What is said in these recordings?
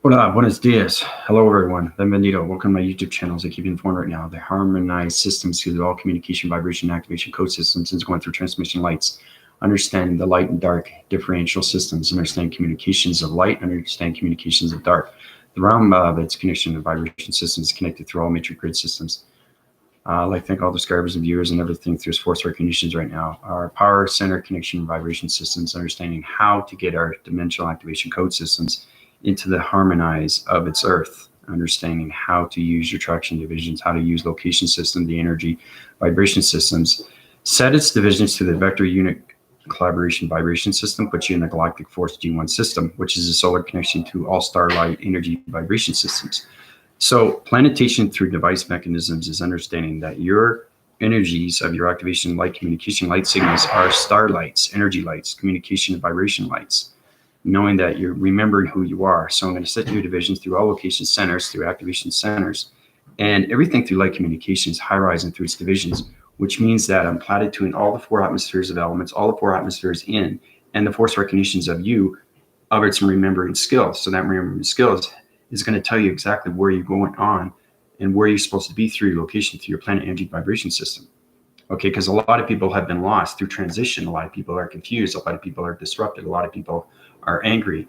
Hola, buenos dias. Hello, everyone. Bienvenido. Welcome to my YouTube channel. As I keep you informed right now, the harmonized systems through all communication, vibration, activation code systems is going through transmission lights. Understanding the light and dark differential systems, understand communications of light, understand communications of dark. The realm of its connection to vibration systems is connected through all matrix grid systems. I'd like to thank all the subscribers and viewers and everything through force recognitions right now. Our power center connection vibration systems, understanding how to get our dimensional activation code systems into the harmonize of its earth, understanding how to use your traction divisions, how to use location system, the energy vibration systems, set its divisions to the vector unit collaboration vibration system, puts you in the galactic force G1 system, which is a solar connection to all starlight energy vibration systems. So planetation through device mechanisms is understanding that your energies of your activation light communication light signals are starlights, energy lights, communication and vibration lights, knowing that you're remembering who you are. So I'm going to set your divisions through all location centers, through activation centers, and everything through light communications, high rise and through its divisions, which means that I'm platitude all the four atmospheres of elements, all the four atmospheres in, and the force recognitions of you, of its remembering skills. So that remembering skills is going to tell you exactly where you're going on and where you're supposed to be through your location, through your planet energy vibration system. Okay, because a lot of people have been lost through transition. A lot of people are confused. A lot of people are disrupted. A lot of people are angry,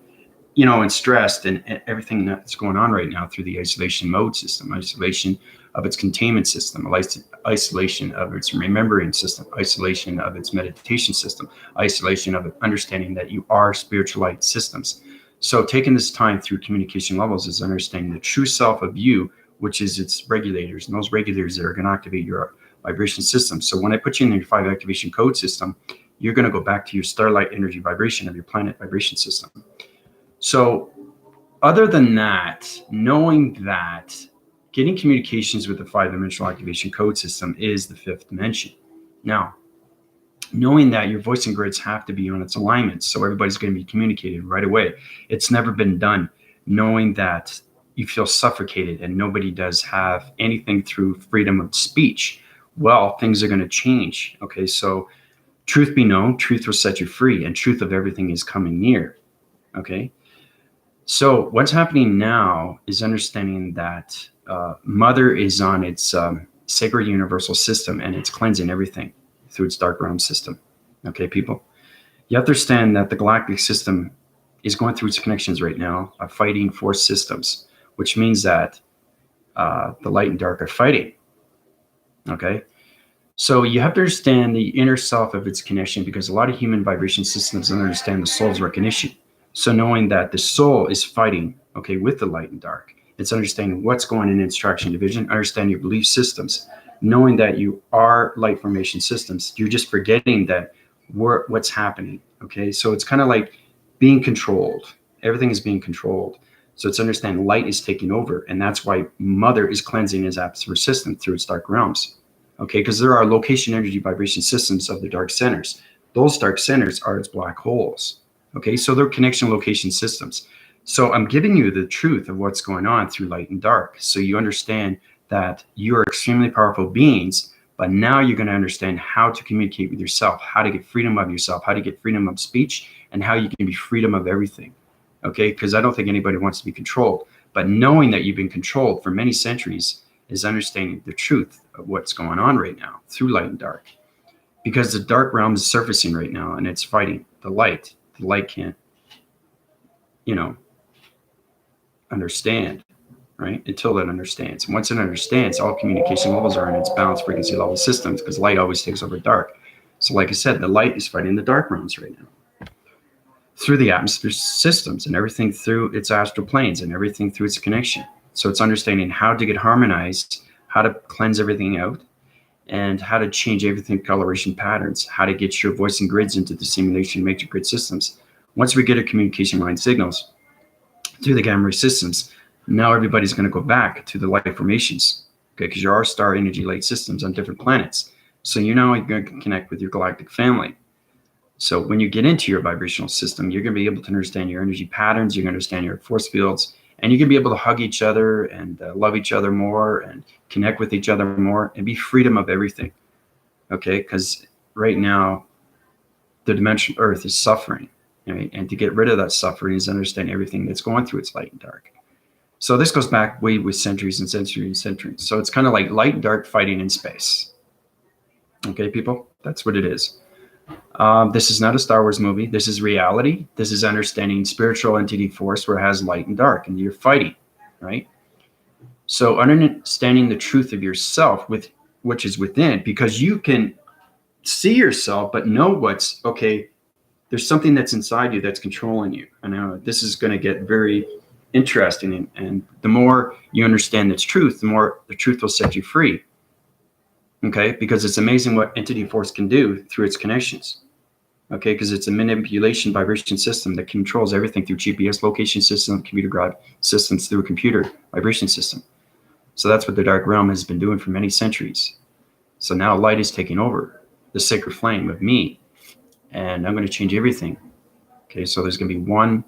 and stressed, and everything that's going on right now through the isolation mode system, isolation of its containment system, isolation of its remembering system, isolation of its meditation system, isolation of it understanding that you are spiritual light systems. So taking this time through communication levels is understanding the true self of you, which is its regulators, and those regulators that are going to activate your vibration system. So when I put you in your 5 activation code system, you're going to go back to your starlight energy vibration of your planet vibration system. So other than that, knowing that getting communications with the 5-dimensional activation code system is the 5th dimension. Now, knowing that your voicing grids have to be on its alignment, so everybody's going to be communicated right away. It's never been done. Knowing that you feel suffocated and nobody does have anything through freedom of speech, well, things are going to change. Okay, so truth be known, truth will set you free, and truth of everything is coming near. Okay, so what's happening now is understanding that Mother is on its sacred universal system, and it's cleansing everything through its dark realm system. Okay, people, you have to understand that the galactic system is going through its connections right now of fighting force systems, which means that the light and dark are fighting. Okay, so you have to understand the inner self of its connection, because a lot of human vibration systems don't understand the soul's recognition. So knowing that the soul is fighting, okay, with the light and dark, it's understanding what's going in its traction division, understand your belief systems, knowing that you are light formation systems. You're just forgetting that what's happening. Okay, so it's kind of like being controlled. Everything is being controlled. So it's understanding light is taking over, and that's why Mother is cleansing his atmosphere system through its dark realms. Okay, because there are location energy vibration systems of the dark centers. Those dark centers are its black holes. Okay, so they're connection location systems. So I'm giving you the truth of what's going on through light and dark, so you understand that you are extremely powerful beings, but now you're going to understand how to communicate with yourself, how to get freedom of yourself, how to get freedom of speech, and how you can be freedom of everything. Okay, because I don't think anybody wants to be controlled, but knowing that you've been controlled for many centuries is understanding the truth of what's going on right now through light and dark, because the dark realm is surfacing right now and it's fighting the light. The light can't, understand, right? Until it understands. And once it understands, all communication levels are in its balanced frequency level systems, because light always takes over dark. So like I said, the light is fighting the dark realms right now through the atmosphere systems, and everything through its astral planes, and everything through its connection. So it's understanding how to get harmonized, how to cleanse everything out, and how to change everything coloration patterns, how to get your voicing grids into the simulation matrix grid systems. Once we get our communication line signals through the gamma ray systems, now everybody's going to go back to the light formations, okay, because there are star energy light systems on different planets. So you're going to connect with your galactic family. So when you get into your vibrational system, you're going to be able to understand your energy patterns, you're going to understand your force fields, and you're going to be able to hug each other and love each other more and connect with each other more and be freedom of everything. Okay, because right now the dimensional Earth is suffering, right? And to get rid of that suffering is understand everything that's going through its light and dark. So this goes back way with centuries and centuries and centuries. So it's kind of like light and dark fighting in space. Okay, people, that's what it is. This is not a Star Wars movie. This is reality. This is understanding spiritual entity force where it has light and dark, and you're fighting, right? So understanding the truth of yourself, with which is within, because you can see yourself, but know what's okay. There's something that's inside you that's controlling you. I know this is going to get very interesting, and the more you understand this truth, the more the truth will set you free. Okay, because it's amazing what entity force can do through its connections. Okay, because it's a manipulation vibration system that controls everything through GPS location system, computer graph systems, through a computer vibration system. So that's what the dark realm has been doing for many centuries. So now light is taking over the sacred flame of me, and I'm going to change everything. Okay, so there's going to be one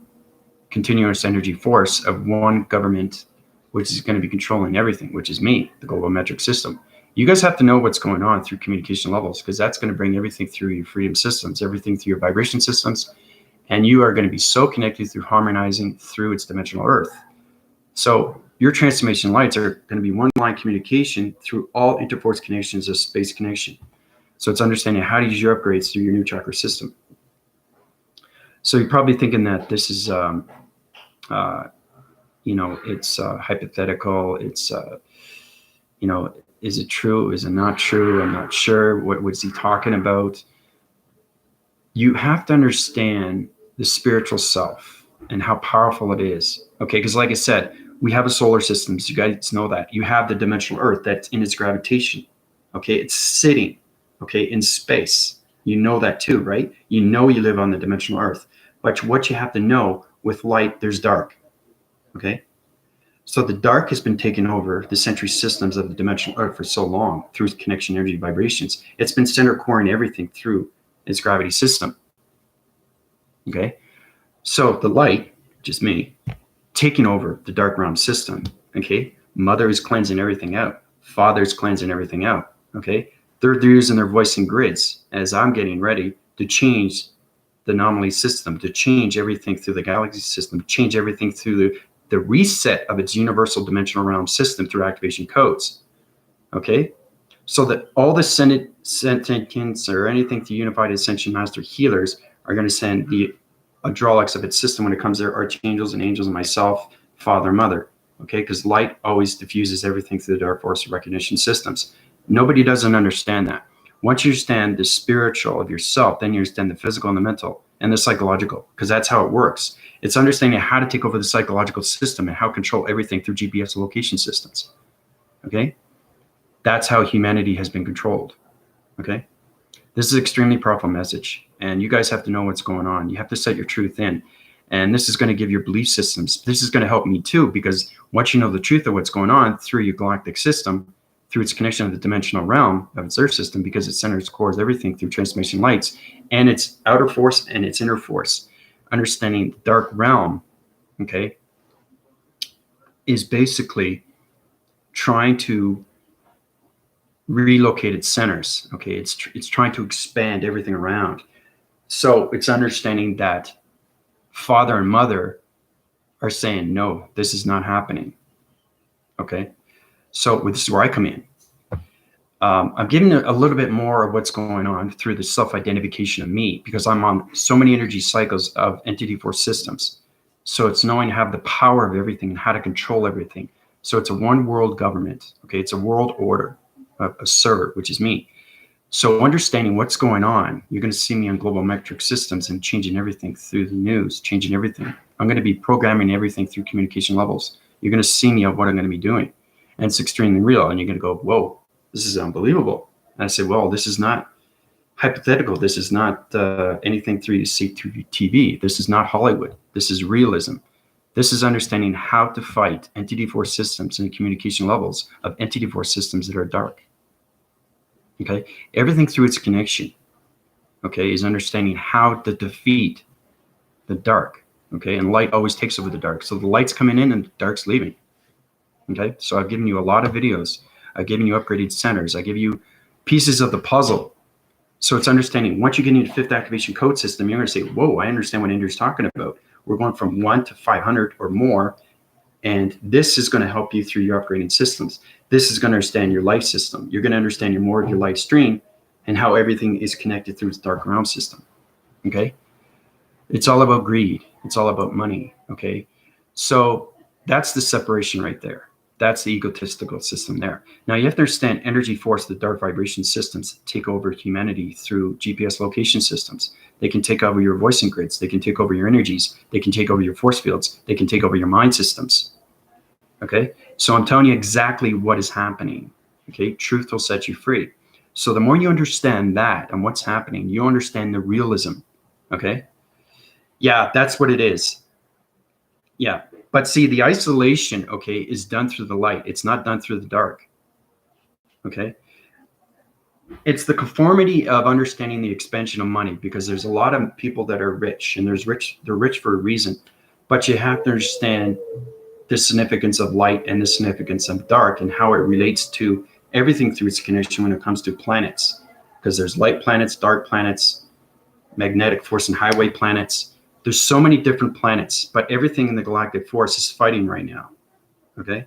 continuous energy force of one government, which is going to be controlling everything, which is me, the global metric system. You guys have to know what's going on through communication levels, because that's going to bring everything through your freedom systems, everything through your vibration systems, and you are going to be so connected through harmonizing through its dimensional earth. So your transformation lights are going to be one line communication through all interforce connections of space connection. So it's understanding how to use your upgrades through your new chakra system. So you're probably thinking that this is, it's hypothetical. It's, is it true? Is it not true? I'm not sure. What was he talking about? You have to understand the spiritual self and how powerful it is. Okay, because like I said, we have a solar system. So you guys know that. You have the dimensional earth that's in its gravitation. Okay, it's sitting, okay, in space. You know that too, right? You know you live on the dimensional earth. But what you have to know, with light, there's dark. Okay? So the dark has been taking over the century systems of the dimensional earth for so long through connection energy vibrations. It's been center coring everything through its gravity system. Okay? So the light, just me, taking over the dark realm system. Okay? Mother is cleansing everything out. Father is cleansing everything out. Okay? They're using their voicing grids as I'm getting ready to change the anomaly system, to change everything through the galaxy system, change everything through the reset of its universal dimensional realm system through activation codes. Okay? So that all the sentients or anything through unified ascension master healers are going to send the hydraulics of its system when it comes to archangels and angels and myself, father, mother. Okay? Because light always diffuses everything through the dark force recognition systems. Nobody doesn't understand that. Once you understand the spiritual of yourself, then you understand the physical and the mental and the psychological, because that's how it works. It's understanding how to take over the psychological system and how to control everything through GPS location systems. Okay? That's how humanity has been controlled. Okay? This is an extremely powerful message, and you guys have to know what's going on. You have to set your truth in, and this is going to give your belief systems. This is going to help me too, because once you know the truth of what's going on through your galactic system, through its connection to the dimensional realm of its earth system, because it centers, cores everything through transformation lights and its outer force and its inner force. Understanding the dark realm, okay, is basically trying to relocate its centers. Okay, it's trying to expand everything around. So it's understanding that father and mother are saying, no, this is not happening. Okay, so this is where I come in. I'm giving a little bit more of what's going on through the self-identification of me, because I'm on so many energy cycles of entity force systems. So it's knowing how to have the power of everything and how to control everything. So it's a one world government. Okay, it's a world order, a server, which is me. So understanding what's going on, you're going to see me on global metric systems and changing everything through the news, changing everything. I'm going to be programming everything through communication levels. You're going to see me of what I'm going to be doing. And it's extremely real. And you're going to go, whoa, this is unbelievable. And I say, well, this is not hypothetical. This is not anything through you see through TV. This is not Hollywood. This is realism. This is understanding how to fight entity force systems and communication levels of entity force systems that are dark. Okay, everything through its connection, okay, is understanding how to defeat the dark. Okay, and light always takes over the dark. So the light's coming in and the dark's leaving. Okay, so I've given you a lot of videos. I've given you upgraded centers. I give you pieces of the puzzle. So it's understanding, once you get into the fifth activation code system, you're going to say, whoa, I understand what Andrew's talking about. We're going from 1 to 500 or more And this is going to help you through your upgrading systems. This is going to understand your life system. You're going to understand more of your life stream and how everything is connected through its dark realm system. Okay. It's all about greed. It's all about money. Okay. So that's the separation right there. That's the egotistical system there. Now you have to understand energy force, the dark vibration systems take over humanity through GPS location systems. They can take over your voicing grids. They can take over your energies. They can take over your force fields. They can take over your mind systems. Okay. So I'm telling you exactly what is happening. Okay. Truth will set you free. So the more you understand that and what's happening, you understand the realism. Okay. Yeah, that's what it is. Yeah. But see, the isolation, okay, is done through the light. It's not done through the dark. Okay. It's the conformity of understanding the expansion of money, because there's a lot of people that are rich, and they're rich for a reason. But you have to understand the significance of light and the significance of dark and how it relates to everything through its connection when it comes to planets. Because there's light planets, dark planets, magnetic force and highway planets. There's so many different planets, but everything in the galactic force is fighting right now. Okay.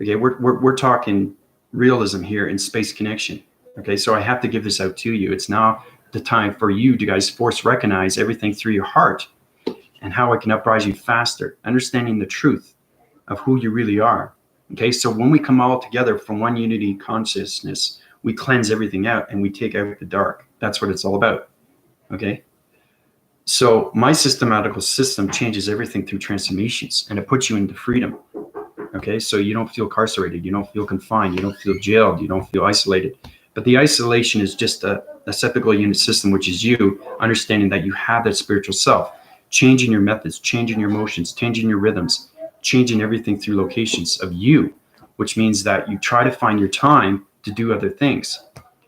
Okay. We're talking realism here in space connection. Okay. So I have to give this out to you. It's now the time for you to guys force recognize everything through your heart and how it can uprise you faster, understanding the truth of who you really are. Okay. So when we come all together from one unity consciousness, we cleanse everything out and we take out the dark. That's what it's all about. Okay. So my systematical system changes everything through transformations, and it puts you into freedom. Okay. So you don't feel incarcerated. You don't feel confined. You don't feel jailed. You don't feel isolated. But the isolation is just a septical unit system, which is you understanding that you have that spiritual self, changing your methods, changing your motions, changing your rhythms, changing everything through locations of you, which means that you try to find your time to do other things.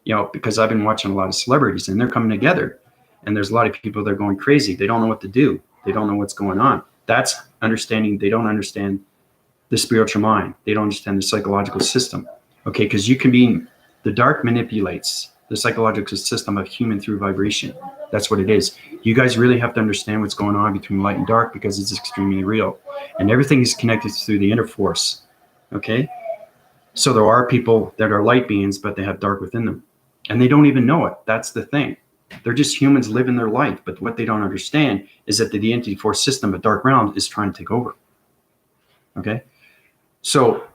You know, because I've been watching a lot of celebrities and they're coming together. And there's a lot of people that are going crazy. They don't know what to do. They don't know what's going on. That's understanding. They don't understand the spiritual mind. They don't understand the psychological system. Okay, because you can be, the dark manipulates the psychological system of human through vibration. That's what it is. You guys really have to understand what's going on between light and dark, because it's extremely real. And everything is connected through the inner force. Okay? So there are people that are light beings, but they have dark within them. And they don't even know it. That's the thing. They're just humans living their life. But what they don't understand is that the entity force system of dark realm is trying to take over. Okay? So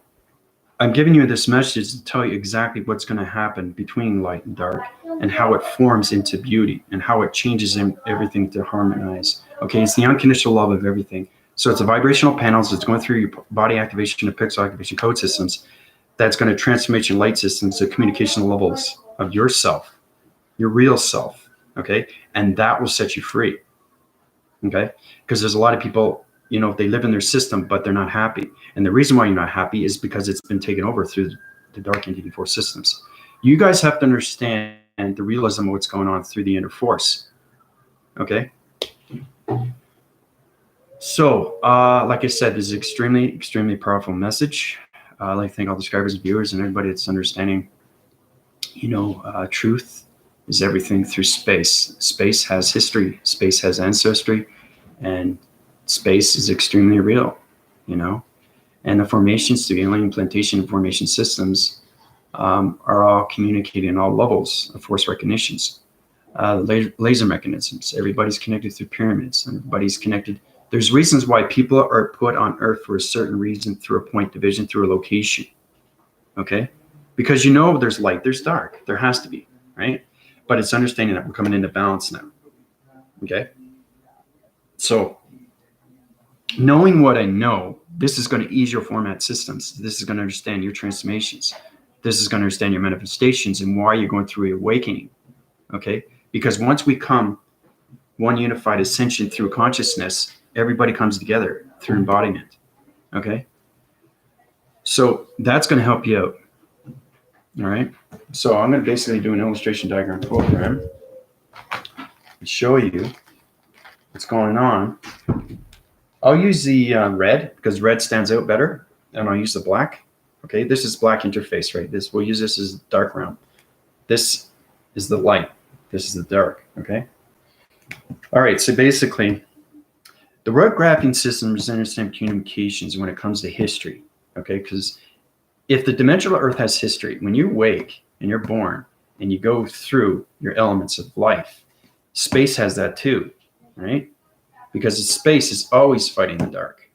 I'm giving you this message to tell you exactly what's going to happen between light and dark, and how it forms into beauty, and how it changes everything to harmonize. Okay? It's the unconditional love of everything. So it's the vibrational panels that's going through your body activation and pixel activation code systems that's going to transformation light systems to communication levels of yourself, your real self. Okay? And that will set you free. Okay? Because there's a lot of people, you know, they live in their system, but they're not happy. And the reason why you're not happy is because it's been taken over through the dark entity force systems. You guys have to understand the realism of what's going on through the inner force. Okay? So, like I said, this is extremely, extremely powerful message. I'd like to thank all the subscribers and viewers and everybody that's understanding, you know, truth is everything through space. Space has history. Space has ancestry. And space is extremely real, you know. And the formations, the alien implantation formation systems are all communicating on all levels of force recognitions. Laser mechanisms. Everybody's connected through pyramids. And everybody's connected. There's reasons why people are put on Earth for a certain reason, through a point division, through a location. Okay? Because you know there's light, there's dark. There has to be, right? But it's understanding that we're coming into balance now. Okay? So, knowing what I know, this is going to ease your format systems. This is going to understand your transformations. This is going to understand your manifestations and why you're going through your awakening. Okay? Because once we come one unified ascension through consciousness, everybody comes together through embodiment. Okay? So that's going to help you out. All right? So I'm going to basically do an illustration diagram program and show you what's going on. I'll use the red because red stands out better, and I'll use the black. Okay, this is black interface, right? We'll use this as dark realm. This is the light. This is the dark. Okay. All right. So basically, The road graphing system is understand communications when it comes to history, okay? Because if the dimensional Earth has history, when you wake and you're born and you go through your elements of life, space has that too, right? Because space is always fighting the dark,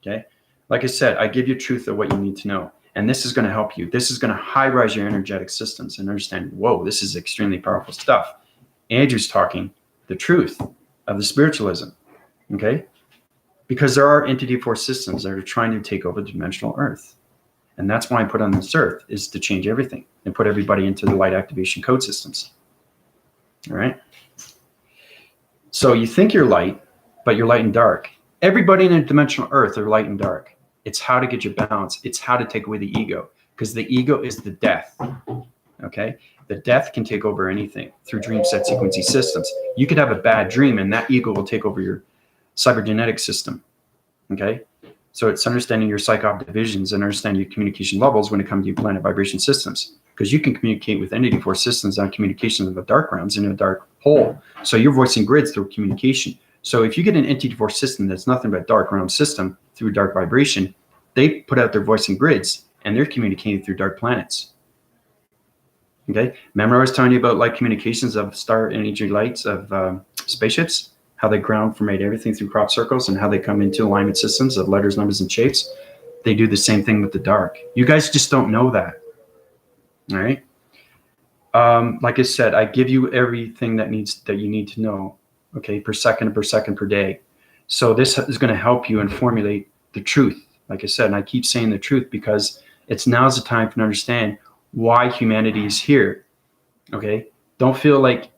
okay? Like I said, I give you truth of what you need to know. And this is going to help you. This is going to high-rise your energetic systems and understand, whoa, this is extremely powerful stuff. Andrew's talking the truth of the spiritualism, okay? Because there are entity force systems that are trying to take over the dimensional Earth. And that's why I put on this Earth, is to change everything and put everybody into the light activation code systems, all right? So you think you're light, but you're light and dark. Everybody in a dimensional Earth are light and dark. It's how to get your balance. It's how to take away the ego, because the ego is the death, okay? The death can take over anything through dream set sequencing systems. You could have a bad dream and that ego will take over your cybergenetic system, okay? So it's understanding your psych-op divisions and understanding your communication levels when it comes to your planet vibration systems, because you can communicate with entity force systems on communication of the dark realms in a dark hole. So you're voicing grids through communication. So if you get an entity force system that's nothing but dark realm system through dark vibration, they put out their voicing grids and they're communicating through dark planets. Okay, remember I was telling you about light communications of star energy lights of spaceships, how they ground formate everything through crop circles and how they come into alignment systems of letters, numbers, and shapes. They do the same thing with the dark. You guys just don't know that. All right. Like I said, I give you everything that you need to know, okay, per second per day. So this is going to help you and formulate the truth. Like I said, and I keep saying the truth because it's now's the time to understand why humanity is here. Okay, don't feel like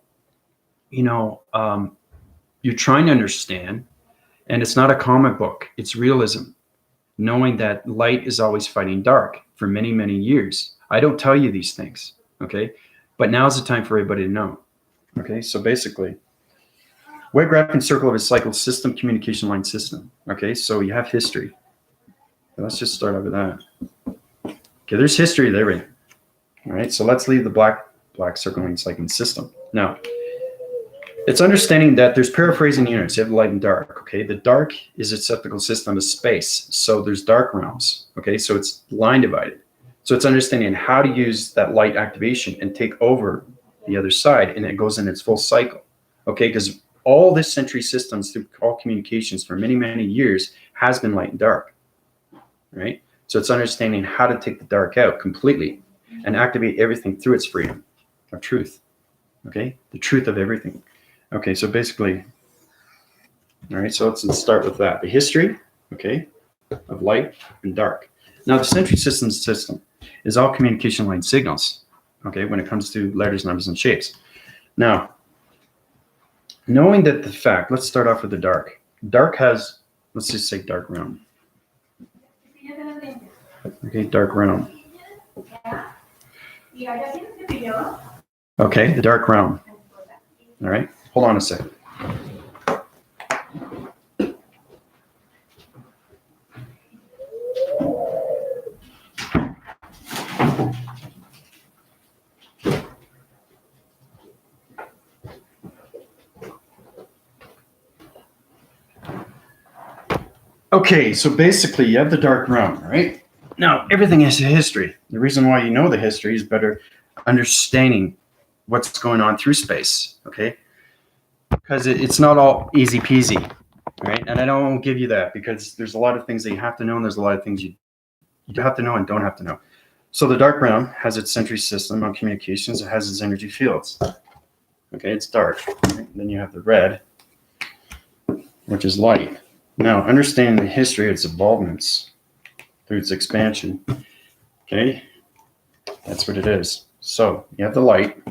you're trying to understand, and it's not a comic book. It's realism, knowing that light is always fighting dark for many, many years. I don't tell you these things, okay? But now's the time for everybody to know, okay? So basically, wave graphing circle of a cycle system, communication line system, okay? So you have history. Let's just start out with that. Okay, there's history of everything. All right, so let's leave the black circling cycling system. Now, it's understanding that there's paraphrasing units. You have light and dark, okay? The dark is a sceptical system of space. So there's dark realms, okay? So it's line divided. So it's understanding how to use that light activation and take over the other side, and it goes in its full cycle, okay? Because all this century systems through all communications for many, many years has been light and dark, right? So it's understanding how to take the dark out completely and activate everything through its freedom of truth, okay? The truth of everything. Okay, so basically, all right, so let's start with that. The history, okay, of light and dark. Now, the century system is all communication line signals, okay, when it comes to letters, numbers, and shapes. Now, knowing that the fact, let's start off with the dark. Dark has, let's just say dark realm. Okay, dark realm. Okay, the dark realm. All right, hold on a second. Okay, so basically you have the dark realm, right? Now, everything has a history. The reason why you know the history is better understanding what's going on through space, okay? Because it's not all easy peasy, right? And I don't give you that because there's a lot of things that you have to know and there's a lot of things you have to know and don't have to know. So the dark realm has its century system on communications. It has its energy fields. Okay, it's dark. Right? Then you have the red, which is light. Now, understanding the history of its evolvements through its expansion, okay, that's what it is. So you have the light,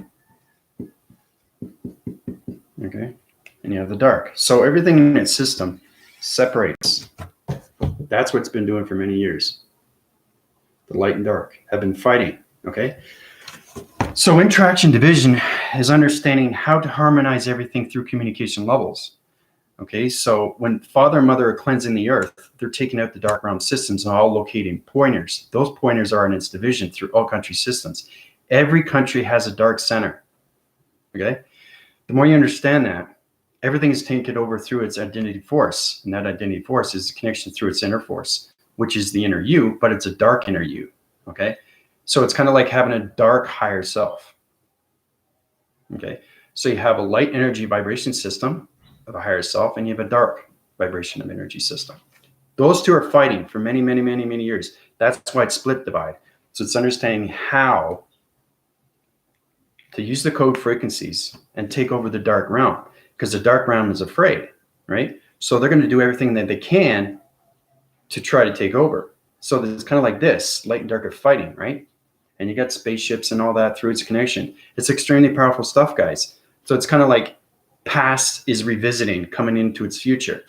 okay, and you have the dark. So everything in its system separates. That's what it's been doing for many years. The light and dark have been fighting, okay? So interaction division is understanding how to harmonize everything through communication levels. Okay, so when father and mother are cleansing the earth, they're taking out the dark realm systems and all locating pointers. Those pointers are in its division through all country systems. Every country has a dark center. Okay, the more you understand that, everything is taken over through its identity force. And that identity force is a connection through its inner force, which is the inner you, but it's a dark inner you. Okay. So it's kind of like having a dark higher self. Okay. So you have a light energy vibration system of a higher self, and you have a dark vibration of energy system. Those two are fighting for many, many, many, many years. That's why it's split divide. So it's understanding how to use the code frequencies and take over the dark realm, because the dark realm is afraid, right? So they're going to do everything that they can to try to take over. So it's kind of like this, light and dark are fighting, right? And you got spaceships and all that through its connection. It's extremely powerful stuff, guys. So it's kind of like past is revisiting, coming into its future,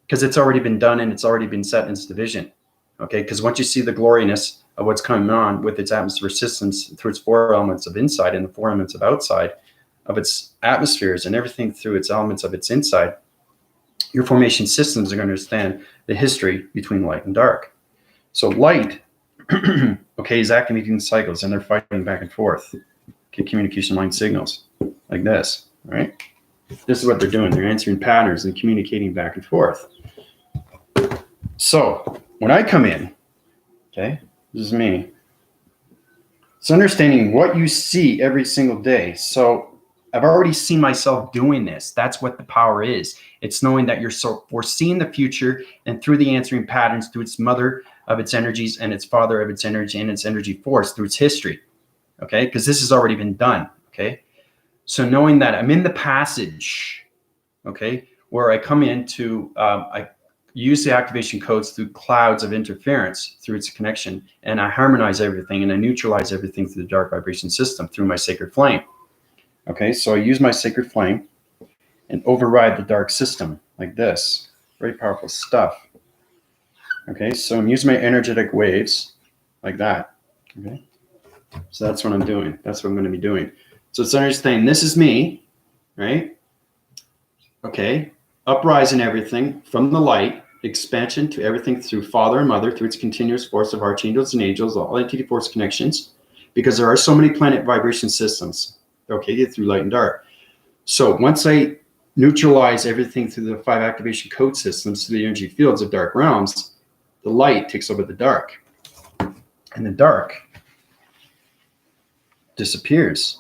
because it's already been done and it's already been set in its division. Okay, because once you see the gloriness of what's coming on with its atmosphere systems through its 4 elements of inside and the 4 elements of outside of its atmospheres and everything through its elements of its inside, your formation systems are going to understand the history between light and dark. So light, okay, is activating cycles, and they're fighting back and forth. Okay, communication line signals like this, all right? This is what they're doing. They're answering patterns and communicating back and forth. So when I come in, okay, this is me. It's understanding what you see every single day. So I've already seen myself doing this. That's what the power is. It's knowing that you're so foreseeing the future, and through the answering patterns, through its mother of its energies and its father of its energy and its energy force, through its history. Okay, because this has already been done. Okay, so knowing that I'm in the passage, okay, where I come into, I use the activation codes through clouds of interference through its connection, and I harmonize everything and I neutralize everything through the dark vibration system through my sacred flame. Okay, so I use my sacred flame and override the dark system like this. Very powerful stuff. Okay, so I'm using my energetic waves like that. Okay, so that's what I'm doing. That's what I'm going to be doing. So it's understanding this is me, right? Okay, uprising everything from the light, expansion to everything through Father and Mother, through its continuous force of archangels and angels, all entity force connections, because there are so many planet vibration systems, okay, through light and dark. So once I neutralize everything through the 5 activation code systems, through the energy fields of dark realms, the light takes over the dark, and the dark disappears.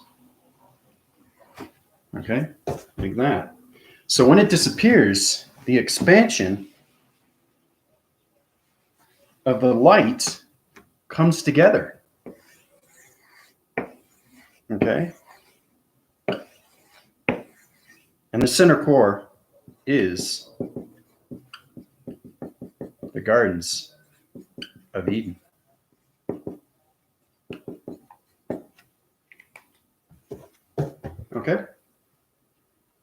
Okay, like that. So when it disappears, the expansion of the light comes together. Okay, and the center core is the gardens of Eden. Okay,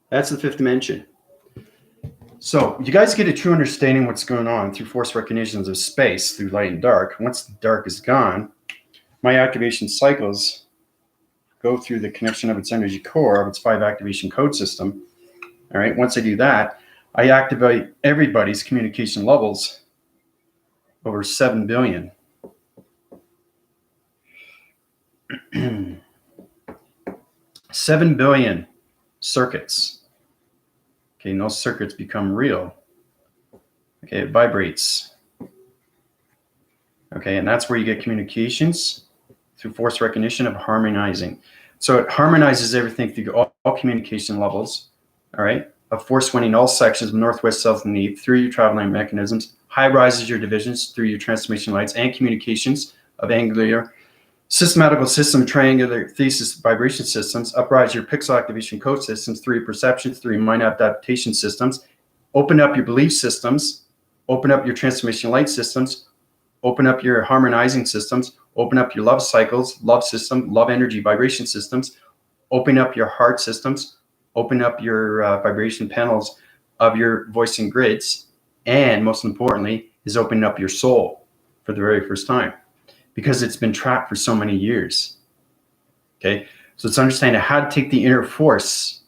that's the 5th dimension. So you guys get a true understanding what's going on through force recognitions of space, through light and dark. Once the dark is gone, my activation cycles go through the connection of its energy core of its 5 activation code system. All right, once I do that, I activate everybody's communication levels over 7 billion. 7 billion circuits. Okay, and those circuits become real. Okay, it vibrates. Okay, and that's where you get communications through force recognition of harmonizing. So it harmonizes everything through all communication levels, all right, of force winning all sections of northwest, south, and east through your traveling mechanisms, high rises your divisions through your transformation lights and communications of angular, systematical system, triangular thesis vibration systems, uprise your pixel activation code systems through your perceptions, through your mind adaptation systems, open up your belief systems, open up your transformation light systems, open up your harmonizing systems, open up your love cycles, love system, love energy vibration systems, open up your heart systems, open up your vibration panels of your voicing grids, and most importantly is opening up your soul for the very first time, because it's been trapped for so many years. Okay, so it's understanding how to take the inner force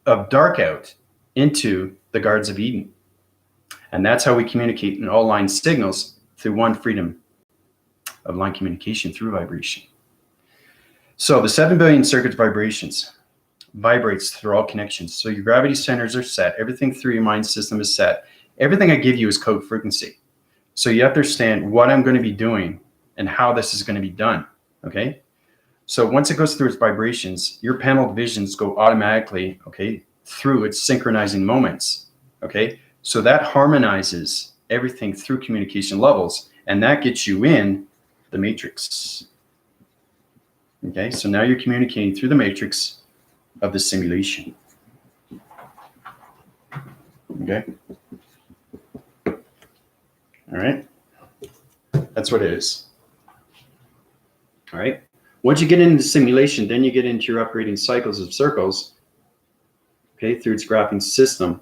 of dark out into the Gardens of Eden. And that's how we communicate in all line signals through one freedom of line communication through vibration. So the 7 billion circuits vibrations, vibrates through all connections. So your gravity centers are set. Everything through your mind system is set. Everything I give you is code frequency. So you have to understand what I'm going to be doing and how this is going to be done. Okay. So once it goes through its vibrations, your panel visions go automatically, okay, through its synchronizing moments. Okay. So that harmonizes everything through communication levels, and that gets you in the matrix. Okay. So now you're communicating through the matrix of the simulation. Okay. All right. That's what it is. All right. Once you get into simulation, then you get into your upgrading cycles of circles, okay, through its graphing system.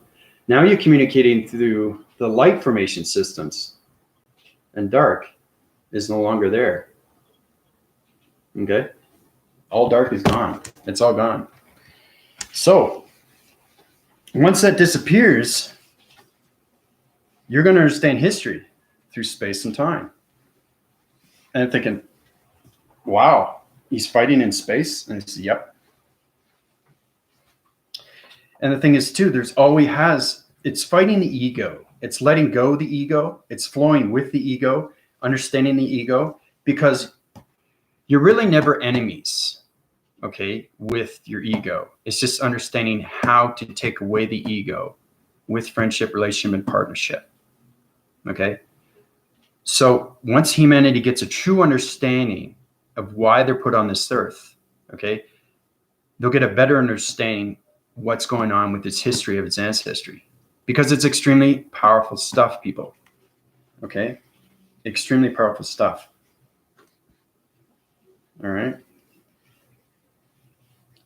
Now you're communicating through the light formation systems, and dark is no longer there. Okay. All dark is gone. It's all gone. So once that disappears, you're going to understand history through space and time. And I'm thinking, wow, he's fighting in space? And I said, yep. And the thing is, too, it's fighting the ego. It's letting go of the ego. It's flowing with the ego, understanding the ego, because you're really never enemies, okay, with your ego. It's just understanding how to take away the ego with friendship, relationship, and partnership, okay? So once humanity gets a true understanding of why they're put on this earth, okay, they'll get a better understanding what's going on with its history of its ancestry, because it's extremely powerful stuff, people. Okay, extremely powerful stuff. All right,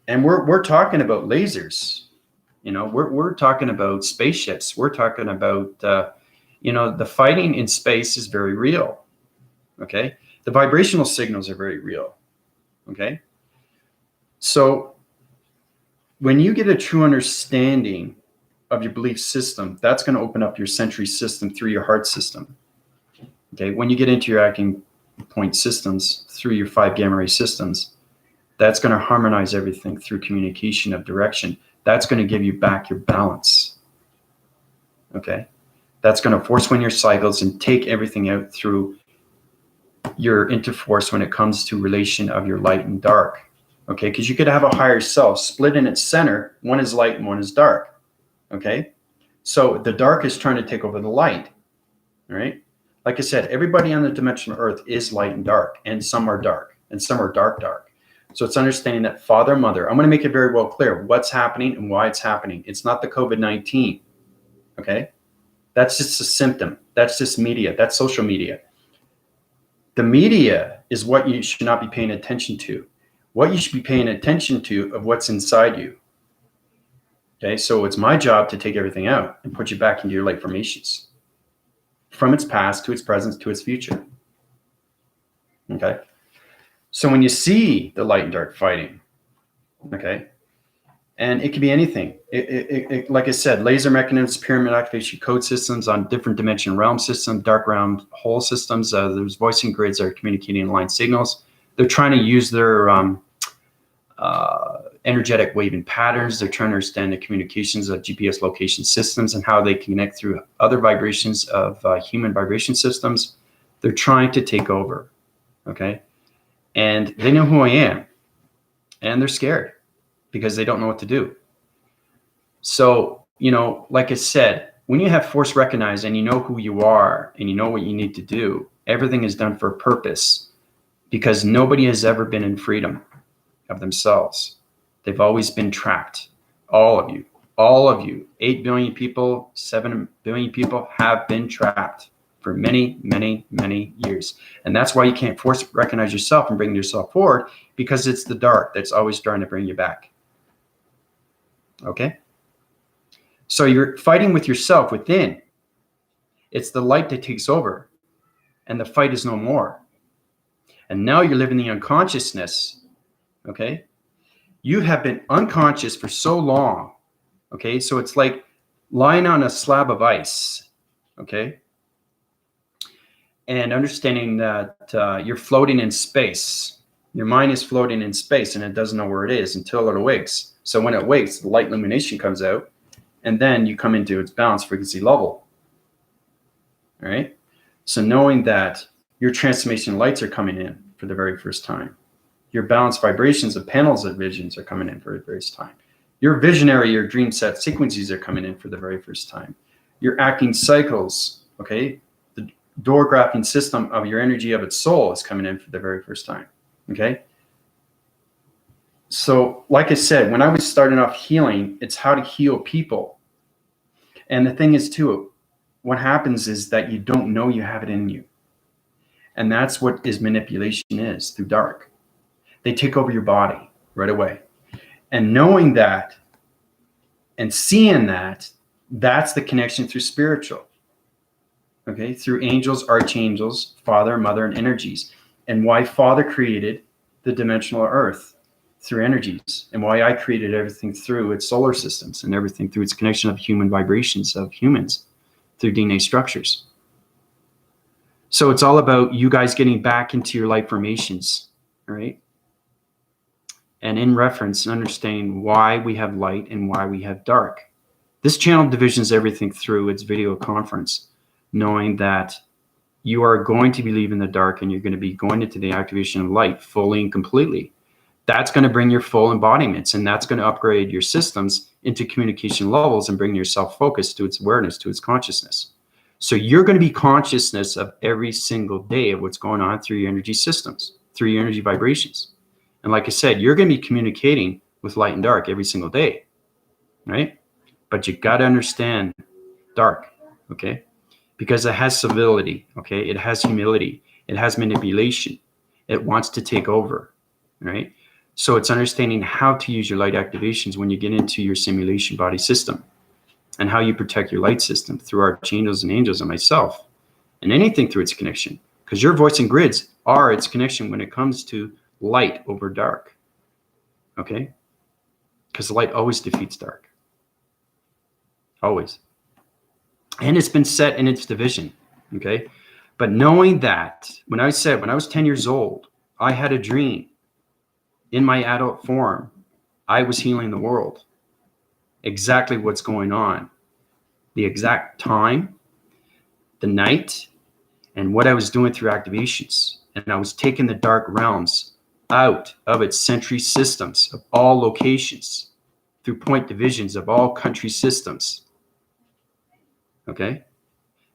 and we're talking about lasers. You know, we're talking about spaceships. We're talking about you know, the fighting in space is very real. Okay, the vibrational signals are very real. Okay, so when you get a true understanding of your belief system, that's going to open up your sensory system through your heart system. Okay, when you get into your acting point systems through your 5 gamma ray systems, that's going to harmonize everything through communication of direction. That's going to give you back your balance. Okay, that's going to force wind your cycles and take everything out through your interforce when it comes to relation of your light and dark. Okay, because you could have a higher self split in its center. One is light and one is dark. Okay, so the dark is trying to take over the light. All right, like I said, everybody on the dimensional earth is light and dark, and some are dark, and some are dark. So it's understanding that father, mother. I'm going to make it very well clear what's happening and why it's happening. It's not the COVID-19. Okay, that's just a symptom. That's just media. That's social media. The media is what you should not be paying attention to. What you should be paying attention to of what's inside you. Okay, so it's my job to take everything out and put you back into your light formations, from its past to its present to its future. Okay, so when you see the light and dark fighting, okay, and it can be anything. Like I said, laser mechanisms, pyramid activation code systems on different dimension realm systems, dark realm whole systems. There's voicing grids that are communicating in line signals. They're trying to use their energetic waving patterns. They're trying to understand the communications of GPS location systems and how they connect through other vibrations of human vibration systems. They're trying to take over, okay? And they know who I am, and they're scared because they don't know what to do. So, you know, like I said, when you have force recognized and you know who you are and you know what you need to do, everything is done for a purpose, because nobody has ever been in freedom of themselves. They've always been trapped. All of you, 8 billion people, 7 billion people have been trapped for many, many, many years. And that's why you can't force recognize yourself and bring yourself forward, because it's the dark that's always trying to bring you back. Okay? So you're fighting with yourself within. It's the light that takes over, and the fight is no more. And now you're living the unconsciousness, okay? You have been unconscious for so long, okay? So it's like lying on a slab of ice, okay? And understanding that you're floating in space. Your mind is floating in space, and it doesn't know where it is until it awakes. So when it wakes, the light illumination comes out, and then you come into its balanced frequency level. All right. So knowing that your transformation lights are coming in for the very first time, your balanced vibrations of panels of visions are coming in for the first time. Your visionary, your dream set sequences are coming in for the very first time. Your acting cycles, okay, the door graphing system of your energy of its soul is coming in for the very first time, okay? So like I said, when I was starting off healing, it's how to heal people. And the thing is too, what happens is that you don't know you have it in you. And that's what is manipulation is through dark. They take over your body right away. And knowing that and seeing that, that's the connection through spiritual. Okay, through angels, archangels, Father, Mother, and energies. And why Father created the dimensional earth through energies, and why I created everything through its solar systems and everything through its connection of human vibrations of humans through DNA structures. So it's all about you guys getting back into your light formations, right? And in reference, understanding why we have light and why we have dark. This channel divisions everything through its video conference, knowing that you are going to be leaving the dark and you're going to be going into the activation of light fully and completely. That's going to bring your full embodiments, and that's going to upgrade your systems into communication levels and bring your self-focus to its awareness, to its consciousness. So you're going to be consciousness of every single day of what's going on through your energy systems, through your energy vibrations. And like I said, you're going to be communicating with light and dark every single day, right? But you got to understand dark, okay? Because it has civility, okay? It has humility. It has manipulation. It wants to take over, right? So it's understanding how to use your light activations when you get into your simulation body system, and how you protect your light system through archangels and angels and myself, and anything through its connection. Because your voice and grids are its connection when it comes to light over dark, okay? Because light always defeats dark, always. And it's been set in its division, okay? But knowing that, when I was 10 years old, I had a dream in my adult form. I was healing the world. Exactly what's going on, the exact time, the night, and what I was doing through activations. And I was taking the dark realms out of its century systems of all locations through point divisions of all country systems. Okay?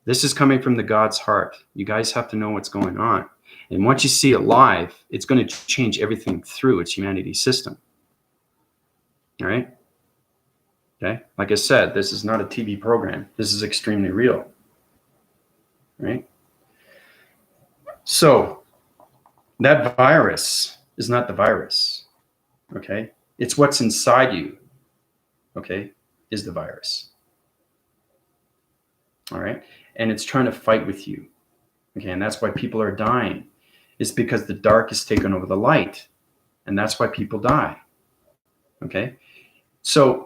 This is coming from the God's heart. You guys have to know what's going on. And once you see it live, it's going to change everything through its humanity system. All right? Okay? Like I said, this is not a TV program. This is extremely real. Right? So, that virus is not the virus. Okay? It's what's inside you. Okay? Is the virus. All right? And it's trying to fight with you. Okay? And that's why people are dying. It's because the dark has taken over the light. And that's why people die. Okay? So,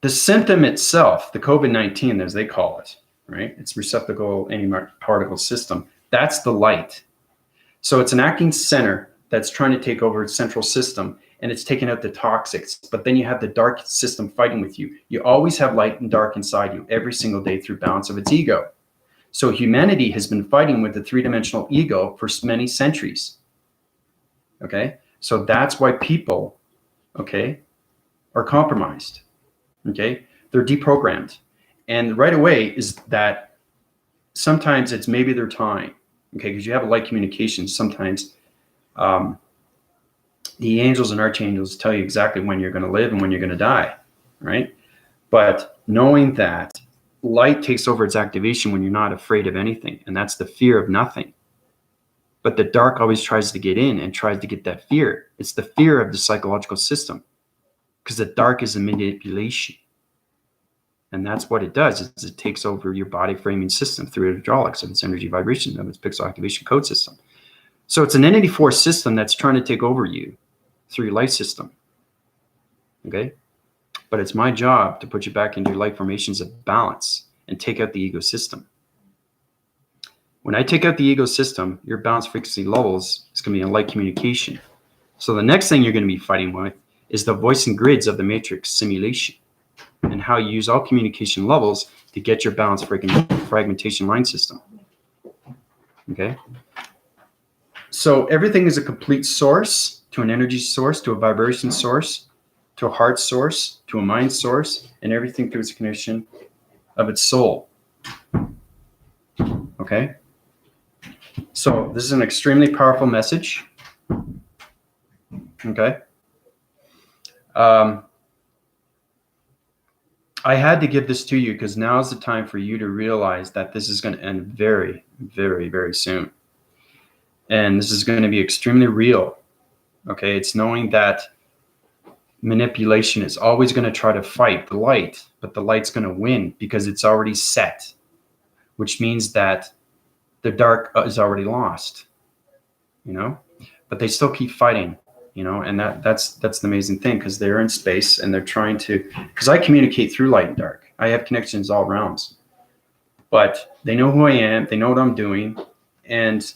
the symptom itself, the COVID-19, as they call it, right? It's receptacle antiparticle system. That's the light. So it's an acting center that's trying to take over its central system, and it's taking out the toxics. But then you have the dark system fighting with you. You always have light and dark inside you every single day through balance of its ego. So humanity has been fighting with the three-dimensional ego for many centuries. Okay? So that's why people, okay, are compromised. Okay, they're deprogrammed. And right away is that sometimes it's maybe their time. Okay, because you have a light communication. Sometimes the angels and archangels tell you exactly when you're going to live and when you're going to die, right? But knowing that light takes over its activation when you're not afraid of anything, and that's the fear of nothing. But the dark always tries to get in and tries to get that fear. It's the fear of the psychological system. Because the dark is a manipulation. And that's what it does, is it takes over your body framing system through hydraulics of its energy vibration, of its pixel activation code system. So it's an entity force system that's trying to take over you through your life system. Okay? But it's my job to put you back into your light formations of balance and take out the ego system. When I take out the ego system, your balance frequency levels is going to be in light communication. So the next thing you're going to be fighting with is the voicing grids of the matrix simulation and how you use all communication levels to get your balanced fragmentation line system. Okay. So everything is a complete source to an energy source, to a vibration source, to a heart source, to a mind source, and everything through its connection of its soul. Okay. So this is an extremely powerful message. Okay. I had to give this to you because now is the time for you to realize that this is going to end very, very, very soon. And this is going to be extremely real. Okay. It's knowing that manipulation is always going to try to fight the light, but the light's going to win because it's already set, which means that the dark is already lost, you know, but they still keep fighting, you know, and that's the amazing thing, because they're in space and they're trying to, because I communicate through light and dark. I have connections all realms, but they know who I am. They know what I'm doing. And,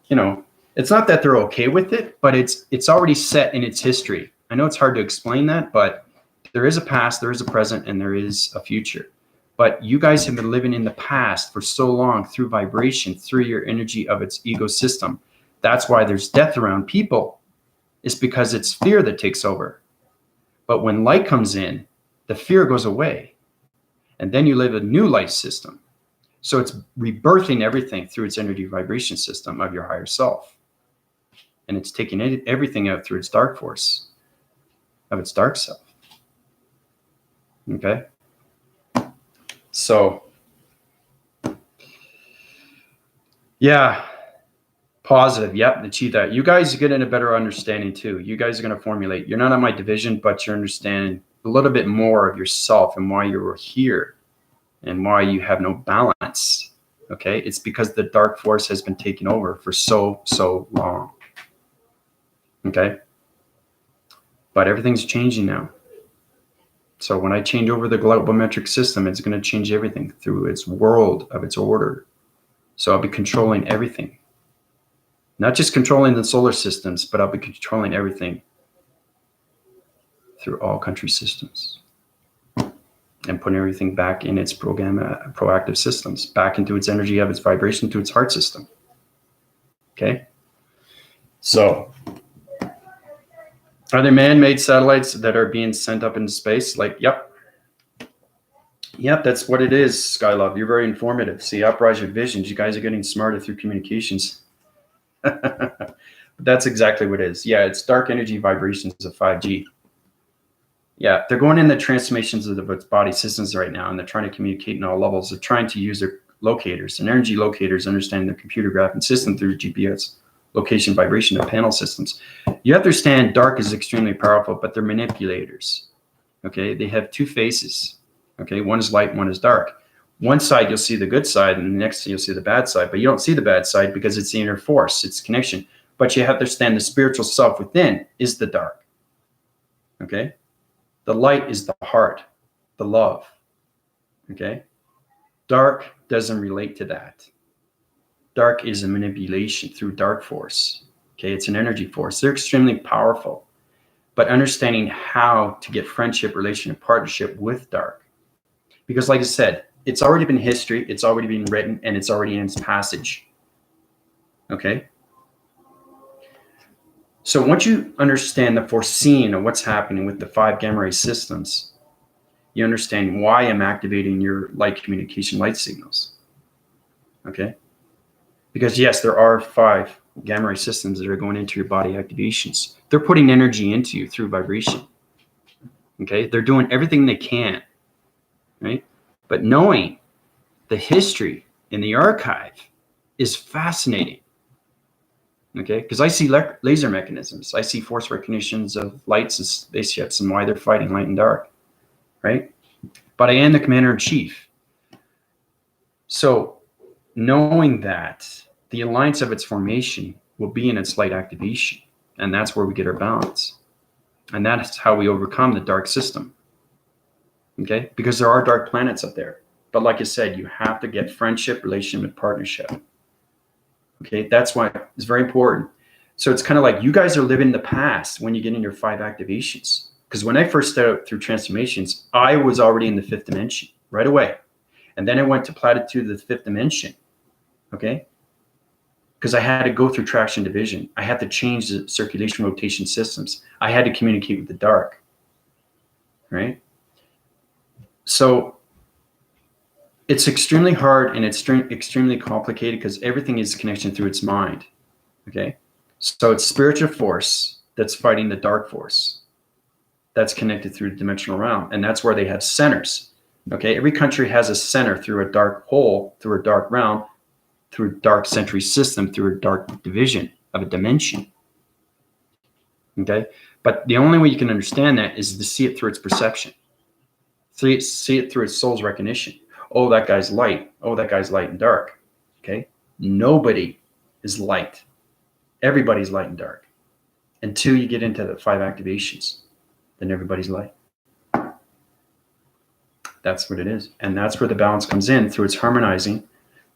you know, it's not that they're okay with it, but it's already set in its history. I know it's hard to explain that, but there is a past, there is a present, and there is a future. But you guys have been living in the past for so long through vibration, through your energy of its ego system. That's why there's death around people. It's because it's fear that takes over. But when light comes in, the fear goes away. And then you live a new life system. So it's rebirthing everything through its energy vibration system of your higher self. And it's taking everything out through its dark force of its dark self. Okay? So, yeah, positive. Yep, achieve that. You guys are getting a better understanding too. You guys are going to formulate. You're not on my division, but you're understanding a little bit more of yourself and why you're here and why you have no balance. Okay? It's because the dark force has been taken over for so long. Okay? But everything's changing now. So when I change over the global metric system, it's going to change everything through its world of its order. So I'll be controlling everything. Not just controlling the solar systems, but I'll be controlling everything through all country systems. And putting everything back in its proactive systems, back into its energy of its vibration, to its heart system. Okay? So, are there man-made satellites that are being sent up into space? Like, yep. Yep, that's what it is, Skylove. You're very informative. See, uprise your visions. You guys are getting smarter through communications. But that's exactly what it is. Yeah, it's dark energy vibrations of 5G. Yeah, they're going in the transformations of its body systems right now, and they're trying to communicate in all levels. They're trying to use their locators and energy locators, understanding the computer graphing system through GPS, location, vibration, and panel systems. You understand dark is extremely powerful, but they're manipulators. Okay, they have two faces. Okay, one is light, one is dark. One side you'll see the good side, and the next you'll see the bad side. But you don't see the bad side because it's the inner force, it's connection. But you have to understand the spiritual self within is the dark. Okay, the light is the heart, the love. Okay, dark doesn't relate to that. Dark is a manipulation through dark force. Okay, it's an energy force. They're extremely powerful, but understanding how to get friendship, relation, and partnership with dark. Because like I said, it's already been history, it's already been written, and it's already in its passage. Okay? So once you understand the foreseeing of what's happening with the 5 gamma ray systems, you understand why I'm activating your light communication light signals. Okay? Because yes, there are 5 gamma ray systems that are going into your body activations. They're putting energy into you through vibration. Okay? They're doing everything they can. Right? But knowing the history in the archive is fascinating. Okay? Because I see laser mechanisms. I see force recognitions of lights and spaceships and why they're fighting light and dark. Right? But I am the commander-in-chief. So knowing that the alliance of its formation will be in its light activation. And that's where we get our balance. And that's how we overcome the dark system. Okay? Because there are dark planets up there. But like I said, you have to get friendship, relationship, and partnership. Okay? That's why it's very important. So it's kind of like you guys are living the past when you get in your 5 activations. Because when I first started through transformations, I was already in the fifth dimension right away. And then I went to platitude of the fifth dimension, okay? Because I had to go through traction division. I had to change the circulation rotation systems. I had to communicate with the dark, right? So it's extremely hard and it's extremely complicated because everything is connection through its mind, okay? So it's spiritual force that's fighting the dark force that's connected through the dimensional realm. And that's where they have centers, okay? Every country has a center through a dark hole, through a dark realm, through a dark century system, through a dark division of a dimension, okay? But the only way you can understand that is to see it through its perception. See it through its soul's recognition. Oh, that guy's light. Oh, that guy's light and dark. Okay? Nobody is light. Everybody's light and dark. Until you get into the 5 activations, then everybody's light. That's what it is. And that's where the balance comes in through its harmonizing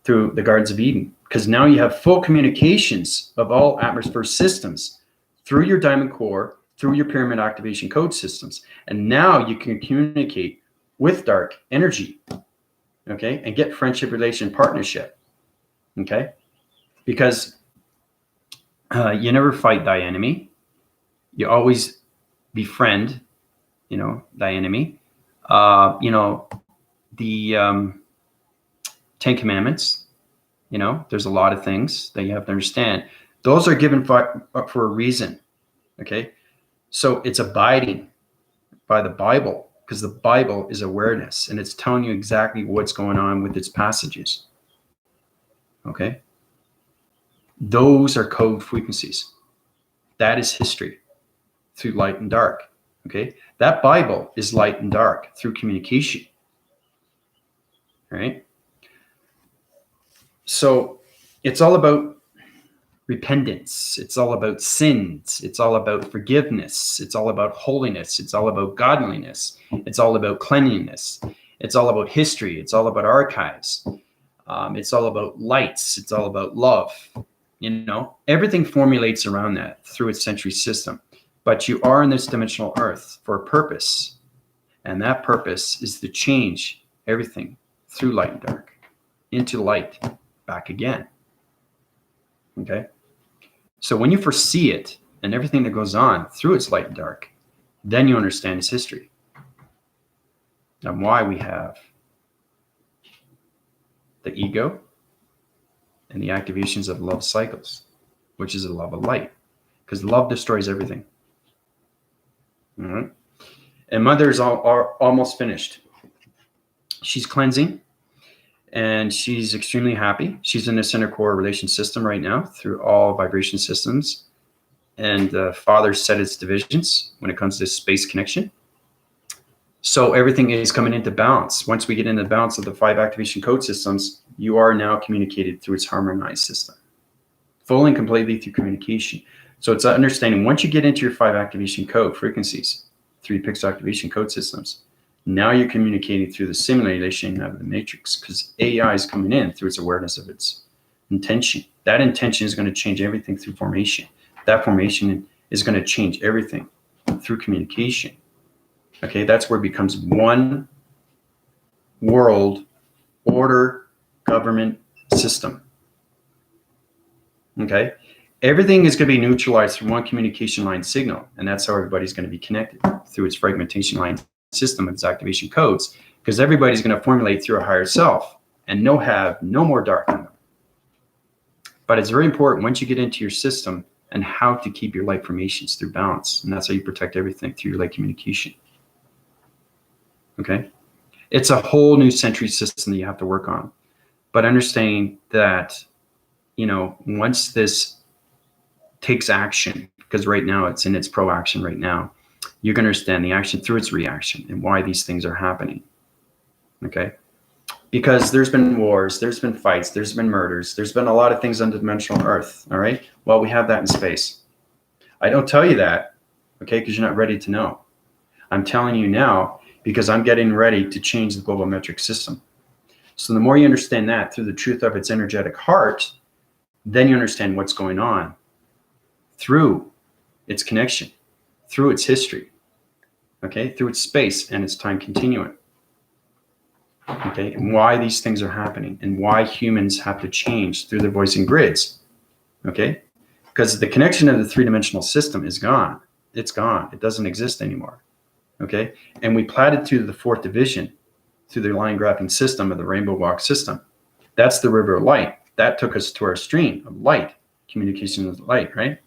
through the Gardens of Eden. Because now you have full communications of all atmosphere systems through your diamond core, through your pyramid activation code systems. And now you can communicate with dark energy, okay, and get friendship, relation, partnership, okay, because you never fight thy enemy. You always befriend, thy enemy. The 10 Commandments, there's a lot of things that you have to understand. Those are given for a reason, okay? So it's abiding by the Bible, because the Bible is awareness and it's telling you exactly what's going on with its passages. Okay? Those are code frequencies. That is history through light and dark. Okay? That Bible is light and dark through communication. Right? So it's all about repentance. It's all about sins. It's all about forgiveness. It's all about holiness. It's all about godliness. It's all about cleanliness. It's all about history. It's all about archives. It's all about lights. It's all about love. Everything formulates around that through its century system. But you are in this dimensional earth for a purpose. And that purpose is to change everything through light and dark into light back again. Okay? So when you foresee it and everything that goes on through its light and dark, then you understand its history and why we have the ego and the activations of love cycles, which is the love of light, because love destroys everything. All right? And Mother's are almost finished. She's cleansing. And she's extremely happy. She's in the center core relation system right now through all vibration systems. And Father set its divisions when it comes to space connection. So everything is coming into balance. Once we get into the balance of the 5 activation code systems, you are now communicated through its harmonized system. Full and completely through communication. So it's understanding once you get into your 5 activation code frequencies, 3 pixel activation code systems, now you're communicating through the simulation of the matrix, because AI is coming in through its awareness of its intention. That intention is going to change everything through formation. That formation is going to change everything through communication. Okay, that's where it becomes one world order government system. Okay, everything is going to be neutralized through one communication line signal, and that's how everybody's going to be connected through its fragmentation line system of its activation codes, because everybody's going to formulate through a higher self and have no more dark in them. But it's very important once you get into your system and how to keep your light formations through balance, and that's how you protect everything through your light communication. Okay, it's a whole new century system that you have to work on, but understanding that once this takes action, because right now it's in its pro-action right now, you're going to understand the action through its reaction and why these things are happening. Okay? Because there's been wars, there's been fights, there's been murders, there's been a lot of things on the dimensional earth. All right? Well, we have that in space. I don't tell you that, okay, because you're not ready to know. I'm telling you now because I'm getting ready to change the global metric system. So the more you understand that through the truth of its energetic heart, then you understand what's going on through its connection, through its history. okay, through its space and its time continuum. Okay, and why these things are happening and why humans have to change through their voicing grids. Okay, because the connection of the three-dimensional system is gone. It's gone. It doesn't exist anymore. Okay, and we platted through the fourth division through the line graphing system of the rainbow walk system. That's the river of light. That took us to our stream of light, communication with light, right?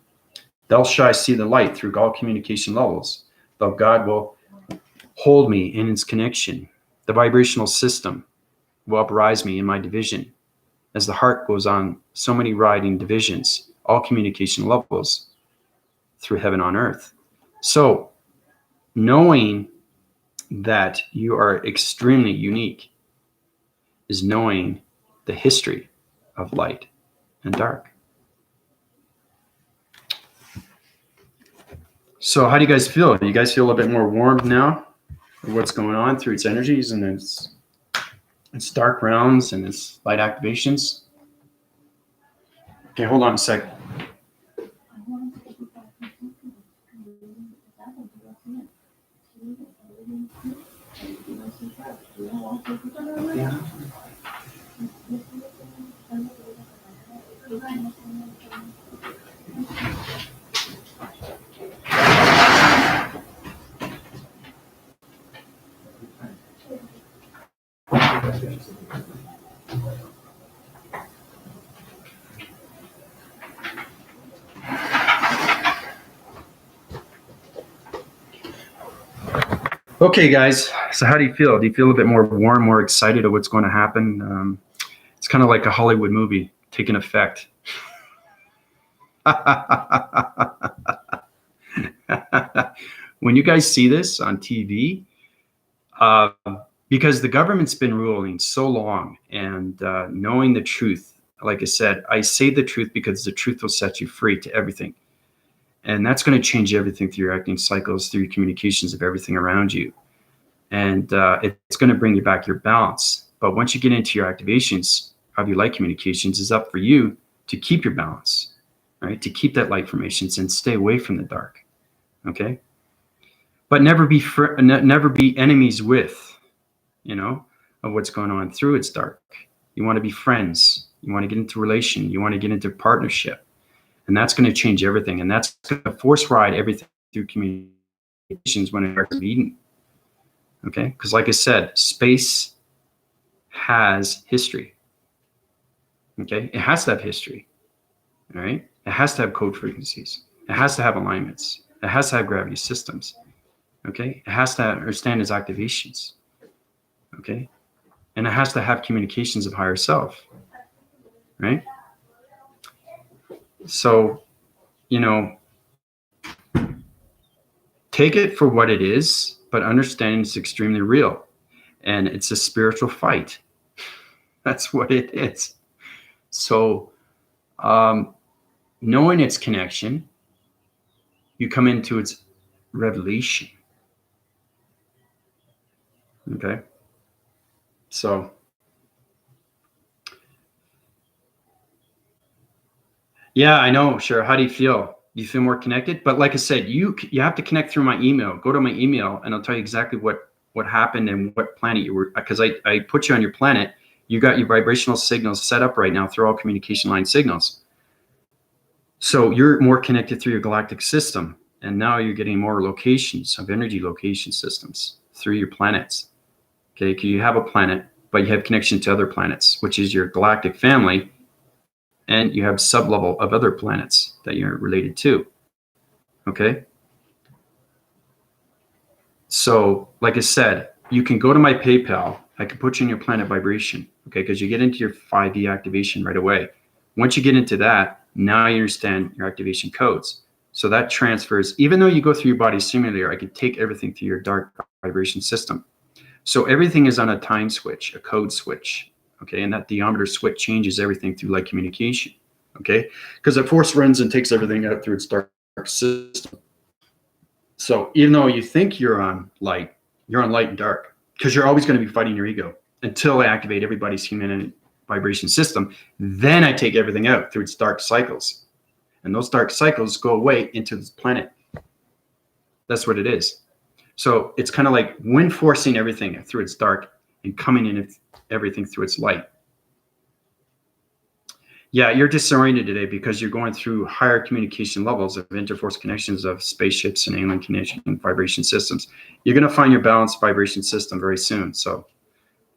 Thou shalt see the light through all communication levels, though God will hold me in its connection. The vibrational system will uprise me in my division. As the heart goes on so many riding divisions, all communication levels through heaven on earth. So knowing that you are extremely unique is knowing the history of light and dark. So how do you guys feel? Do you guys feel a bit more warmed now of what's going on through its energies and its dark realms and its light activations? Okay, hold on a sec. Yeah. Okay, guys. So how do you feel? Do you feel a bit more warm, more excited of what's going to happen? It's kind of like a Hollywood movie taking effect. When you guys see this on TV, because the government's been ruling so long and knowing the truth, like I said, I say the truth because the truth will set you free to everything. And that's going to change everything through your acting cycles, through your communications of everything around you. And it's going to bring you back your balance. But once you get into your activations of your light communications, it's up for you to keep your balance, right? To keep that light formations and stay away from the dark, okay? But never be enemies with, of what's going on through its dark. You want to be friends. You want to get into relation. You want to get into partnership. And that's going to change everything. And that's going to force ride everything through communications when it's Eden. Okay? Because like I said, space has history. Okay? It has to have history. All right? It has to have code frequencies. It has to have alignments. It has to have gravity systems. Okay? It has to understand its activations. Okay? And it has to have communications of higher self. Right? So, take it for what it is, but understand it's extremely real. And it's a spiritual fight. That's what it is. So, knowing its connection, you come into its revelation. Okay? So, yeah, I know. Sure. How do you feel? Do you feel more connected? But like I said, you have to connect through my email. Go to my email and I'll tell you exactly what happened and what planet you were, because I put you on your planet. You got your vibrational signals set up right now through all communication line signals. So you're more connected through your galactic system. And now you're getting more locations of energy location systems through your planets. Okay. Because you have a planet, but you have connection to other planets, which is your galactic family. And you have sublevel of other planets that you're related to. Okay. So, like I said, you can go to my PayPal. I can put you in your planet vibration. Okay. Because you get into your 5D activation right away. Once you get into that, now you understand your activation codes. So that transfers, even though you go through your body simulator, I can take everything through your dark vibration system. So everything is on a time switch, a code switch. Okay, and that diameter switch changes everything through light communication. Okay, because the force runs and takes everything out through its dark system. So even though you think you're on light and dark, because you're always going to be fighting your ego until I activate everybody's human vibration system. Then I take everything out through its dark cycles, and those dark cycles go away into this planet. That's what it is. So it's kind of like wind forcing everything through its dark and coming in everything through its light. Yeah, you're disoriented today because you're going through higher communication levels of interforce connections of spaceships and alien connection vibration systems. You're going to find your balanced vibration system very soon. So,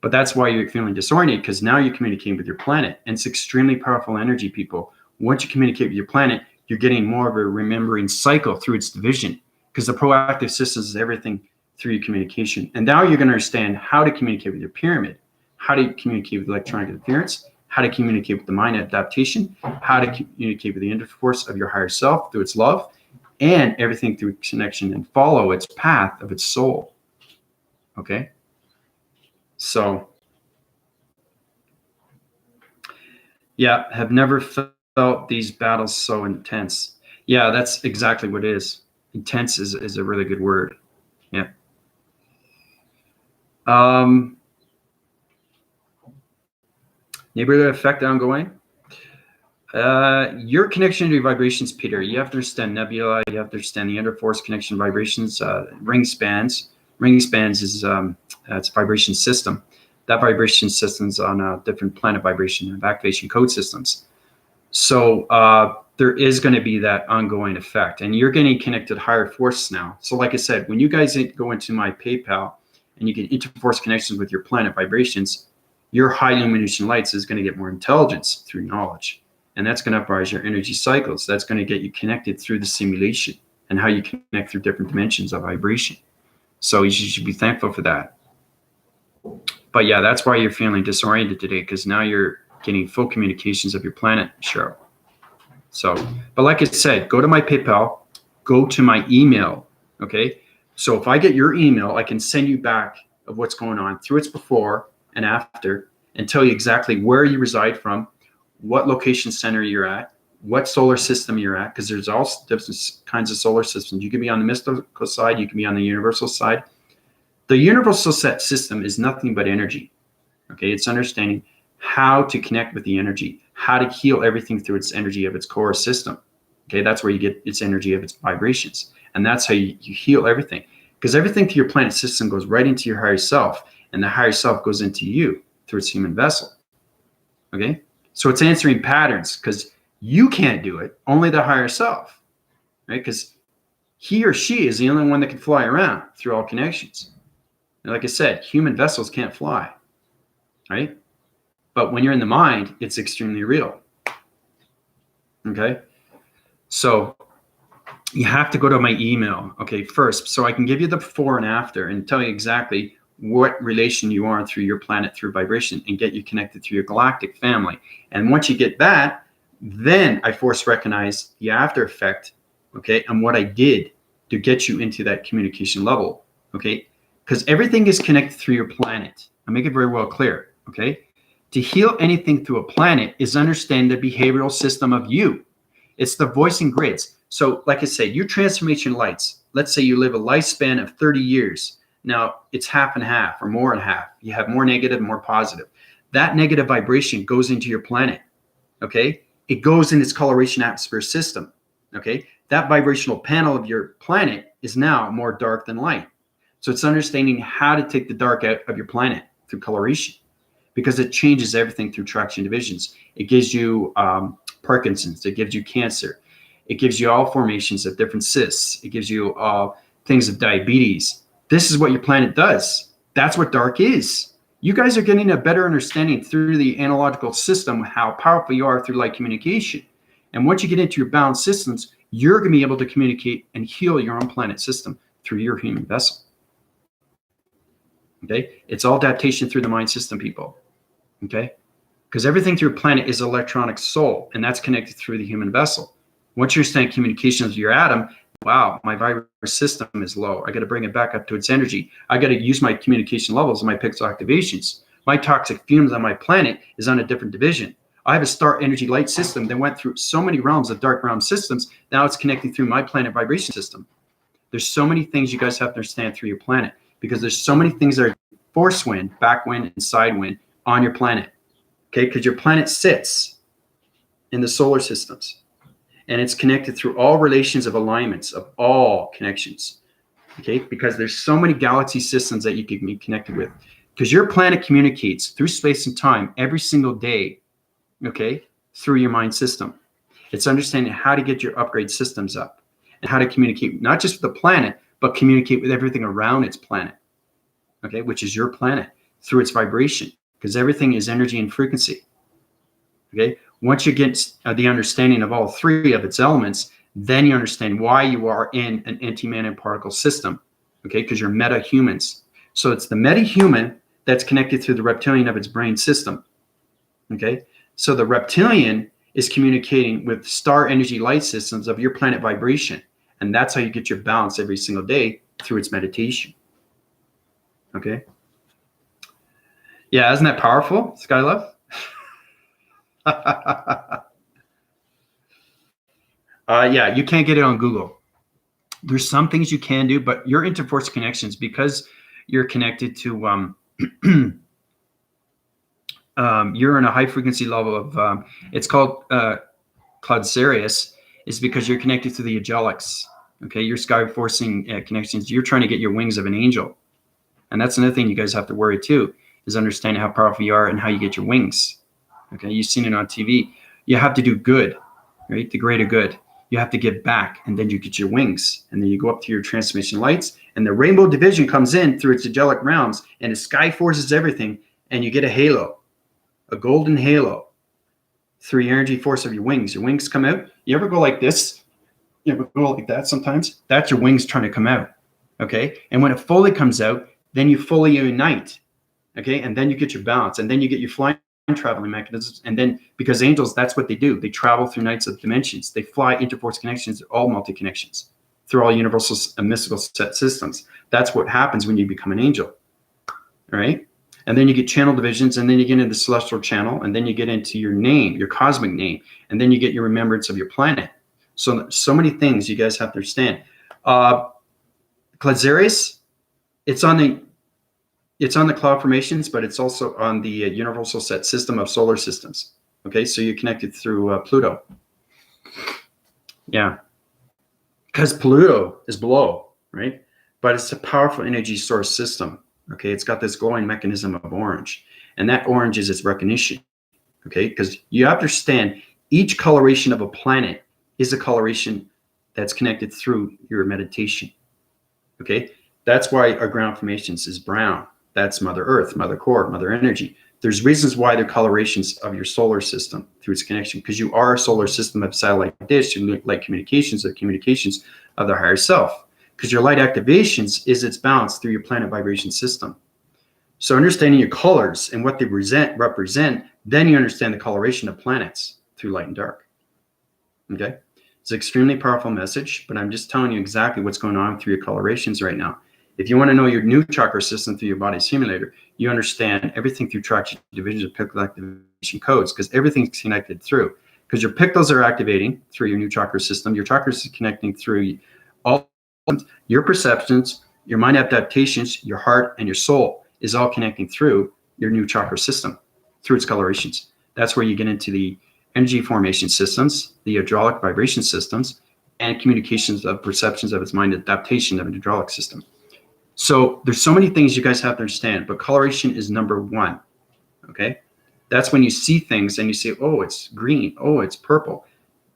but that's why you're feeling disoriented, because now you're communicating with your planet, and it's extremely powerful energy, people. Once you communicate with your planet, you're getting more of a remembering cycle through its division, because the proactive systems is everything through your communication. And now you're going to understand how to communicate with your pyramid, how to communicate with electronic interference, how to communicate with the mind adaptation, how to communicate with the interforce of your higher self through its love, and everything through connection, and follow its path of its soul. Okay? So, yeah, have never felt these battles so intense. Yeah, that's exactly what it is. Intense is a really good word. Yeah. Neighborhood effect ongoing. Your connection to your vibrations, Peter. You have to understand nebula. You have to understand the interforce connection vibrations. Ring spans. Ring spans is it's a vibration system. That vibration system's on a different planet vibration and activation code systems. So there is going to be that ongoing effect, and you're getting connected higher force now. So like I said, when you guys go into my PayPal and you get interforce connections with your planet vibrations, your high illumination lights is going to get more intelligence through knowledge. And that's going to uprise your energy cycles. That's going to get you connected through the simulation and how you connect through different dimensions of vibration. So you should be thankful for that. But yeah, that's why you're feeling disoriented today, because now you're getting full communications of your planet, Cheryl. So, but like I said, go to my PayPal, go to my email, okay? So if I get your email, I can send you back of what's going on through its before and after, and tell you exactly where you reside from, what location center you're at, what solar system you're at, because there's all different kinds of solar systems. You can be on the mystical side, you can be on the universal side. The universal set system is nothing but energy. Okay, it's understanding how to connect with the energy, how to heal everything through its energy of its core system. Okay, that's where you get its energy of its vibrations. And that's how you heal everything. Because everything through your planet system goes right into your higher self, and the higher self goes into you through its human vessel. Okay, so it's answering patterns, because you can't do it, only the higher self, right? Because he or she is the only one that can fly around through all connections. And like I said, human vessels can't fly, right? But when you're in the mind, it's extremely real. Okay, so you have to go to my email, okay, first, so I can give you the before and after and tell you exactly what relation you are through your planet through vibration, and get you connected through your galactic family. And once you get that, then I force recognize the after effect, okay, and what I did to get you into that communication level, okay? Because everything is connected through your planet. I make it very well clear, okay? To heal anything through a planet is understand the behavioral system of you. It's the voicing grids. So like I said, your transformation lights, let's say you live a lifespan of 30 years. Now it's half and half or more than half. You have more negative, more positive. That negative vibration goes into your planet, okay? It goes in its coloration atmosphere system, okay? That vibrational panel of your planet is now more dark than light. So it's understanding how to take the dark out of your planet through coloration, because it changes everything through traction divisions. It gives you Parkinson's, it gives you cancer, it gives you all formations of different cysts, it gives you things of diabetes. This is what your planet does. That's what dark is. You guys are getting a better understanding through the analogical system how powerful you are through light communication. And once you get into your balanced systems, you're going to be able to communicate and heal your own planet system through your human vessel. Okay, it's all adaptation through the mind system, people. Okay, because everything through your planet is electronic soul, and that's connected through the human vessel. Once you understand communication with your atom, wow, my vibration system is low. I got to bring it back up to its energy. I got to use my communication levels and my pixel activations. My toxic fumes on my planet is on a different division. I have a star energy light system that went through so many realms of dark realm systems. Now it's connecting through my planet vibration system. There's so many things you guys have to understand through your planet, because there's so many things that are force wind, back wind, and side wind on your planet. Okay, because your planet sits in the solar systems, and it's connected through all relations of alignments of all connections. okay? Because there's so many galaxy systems that you can be connected with. Because your planet communicates through space and time every single day, okay, through your mind system. It's understanding how to get your upgrade systems up and how to communicate, not just with the planet, but communicate with everything around its planet, okay, which is your planet, through its vibration, because everything is energy and frequency, okay? Once you get the understanding of all three of its elements, then you understand why you are in an anti-matter particle system, okay, because you're meta-humans. So it's the meta-human that's connected through the reptilian of its brain system, okay? So the reptilian is communicating with star energy light systems of your planet vibration, and that's how you get your balance every single day through its meditation, okay? Yeah, isn't that powerful, Skylove? Yeah, you can't get it on Google. There's some things you can do, but your interforce connections, because you're connected to, you're in a high frequency level of, it's called Cloud Sirius, is because you're connected to the angelics. Okay, your sky forcing connections. You're trying to get your wings of an angel, and that's another thing you guys have to worry too, is understanding how powerful you are and how you get your wings. Okay, you've seen it on TV. You have to do good, right? The greater good. You have to give back, and then you get your wings, and then you go up to your transmission lights, and the rainbow division comes in through its angelic realms, and the sky forces everything, and you get a halo, a golden halo, through your energy force of your wings. Your wings come out. You ever go like this? You ever go like that sometimes? That's your wings trying to come out, okay? And when it fully comes out, then you fully unite, okay? And then you get your balance, and then you get your flying traveling mechanisms. And then, because angels, that's what they do. They travel through nights of dimensions. They fly interforce connections, all multi-connections, through all universal and mystical set systems. That's what happens when you become an angel, all right? And then you get channel divisions, and then you get into the celestial channel, and then you get into your name, your cosmic name, and then you get your remembrance of your planet. So many things you guys have to understand. Cladzeris, it's on the cloud formations, but it's also on the universal set system of solar systems. Okay, so you're connected through Pluto. Yeah, because Pluto is below, right? But it's a powerful energy source system. Okay, it's got this glowing mechanism of orange, and that orange is its recognition. Okay, because you understand each coloration of a planet is a coloration that's connected through your meditation. Okay, that's why our ground formations is brown. That's Mother Earth, Mother Core, Mother Energy. There's reasons why they're colorations of your solar system through its connection, because you are a solar system of satellite dish and light communications of the higher self. Because your light activations is its balance through your planet vibration system. So understanding your colors and what they represent, then you understand the coloration of planets through light and dark. Okay, it's an extremely powerful message, but I'm just telling you exactly what's going on through your colorations right now. If you want to know your new chakra system through your body simulator, you understand everything through traction divisions of pictal activation codes, because everything's connected through. Because your pictals are activating through your new chakra system, your chakras are connecting through all your perceptions, your mind adaptations, your heart, and your soul is all connecting through your new chakra system, through its colorations. That's where you get into the energy formation systems, the hydraulic vibration systems, and communications of perceptions of its mind adaptation of an hydraulic system. So there's so many things you guys have to understand, but coloration is number one, okay? That's when you see things and you say, oh, it's green, oh, it's purple,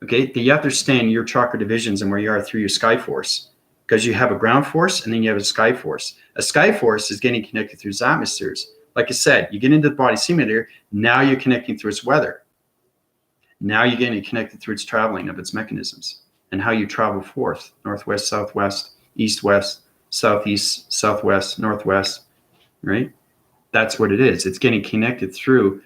okay? You have to understand your chakra divisions and where you are through your sky force, because you have a ground force and then you have a sky force. A sky force is getting connected through its atmospheres. Like I said, you get into the body simulator, now you're connecting through its weather. Now you're getting connected through its traveling of its mechanisms and how you travel forth, northwest, southwest, east, west, southeast, southwest, northwest, right? That's what it is. It's getting connected through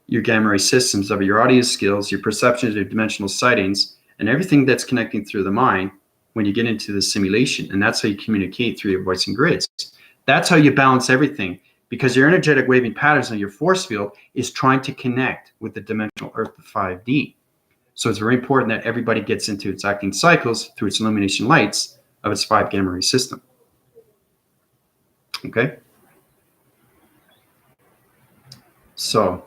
your gamma ray systems of your audio skills, your perceptions, your dimensional sightings, and everything that's connecting through the mind when you get into the simulation. And that's how you communicate through your voicing grids. That's how you balance everything, because your energetic waving patterns in your force field is trying to connect with the dimensional Earth, the 5D. So it's very important that everybody gets into its acting cycles through its illumination lights of its 5 gamma ray system. Okay? So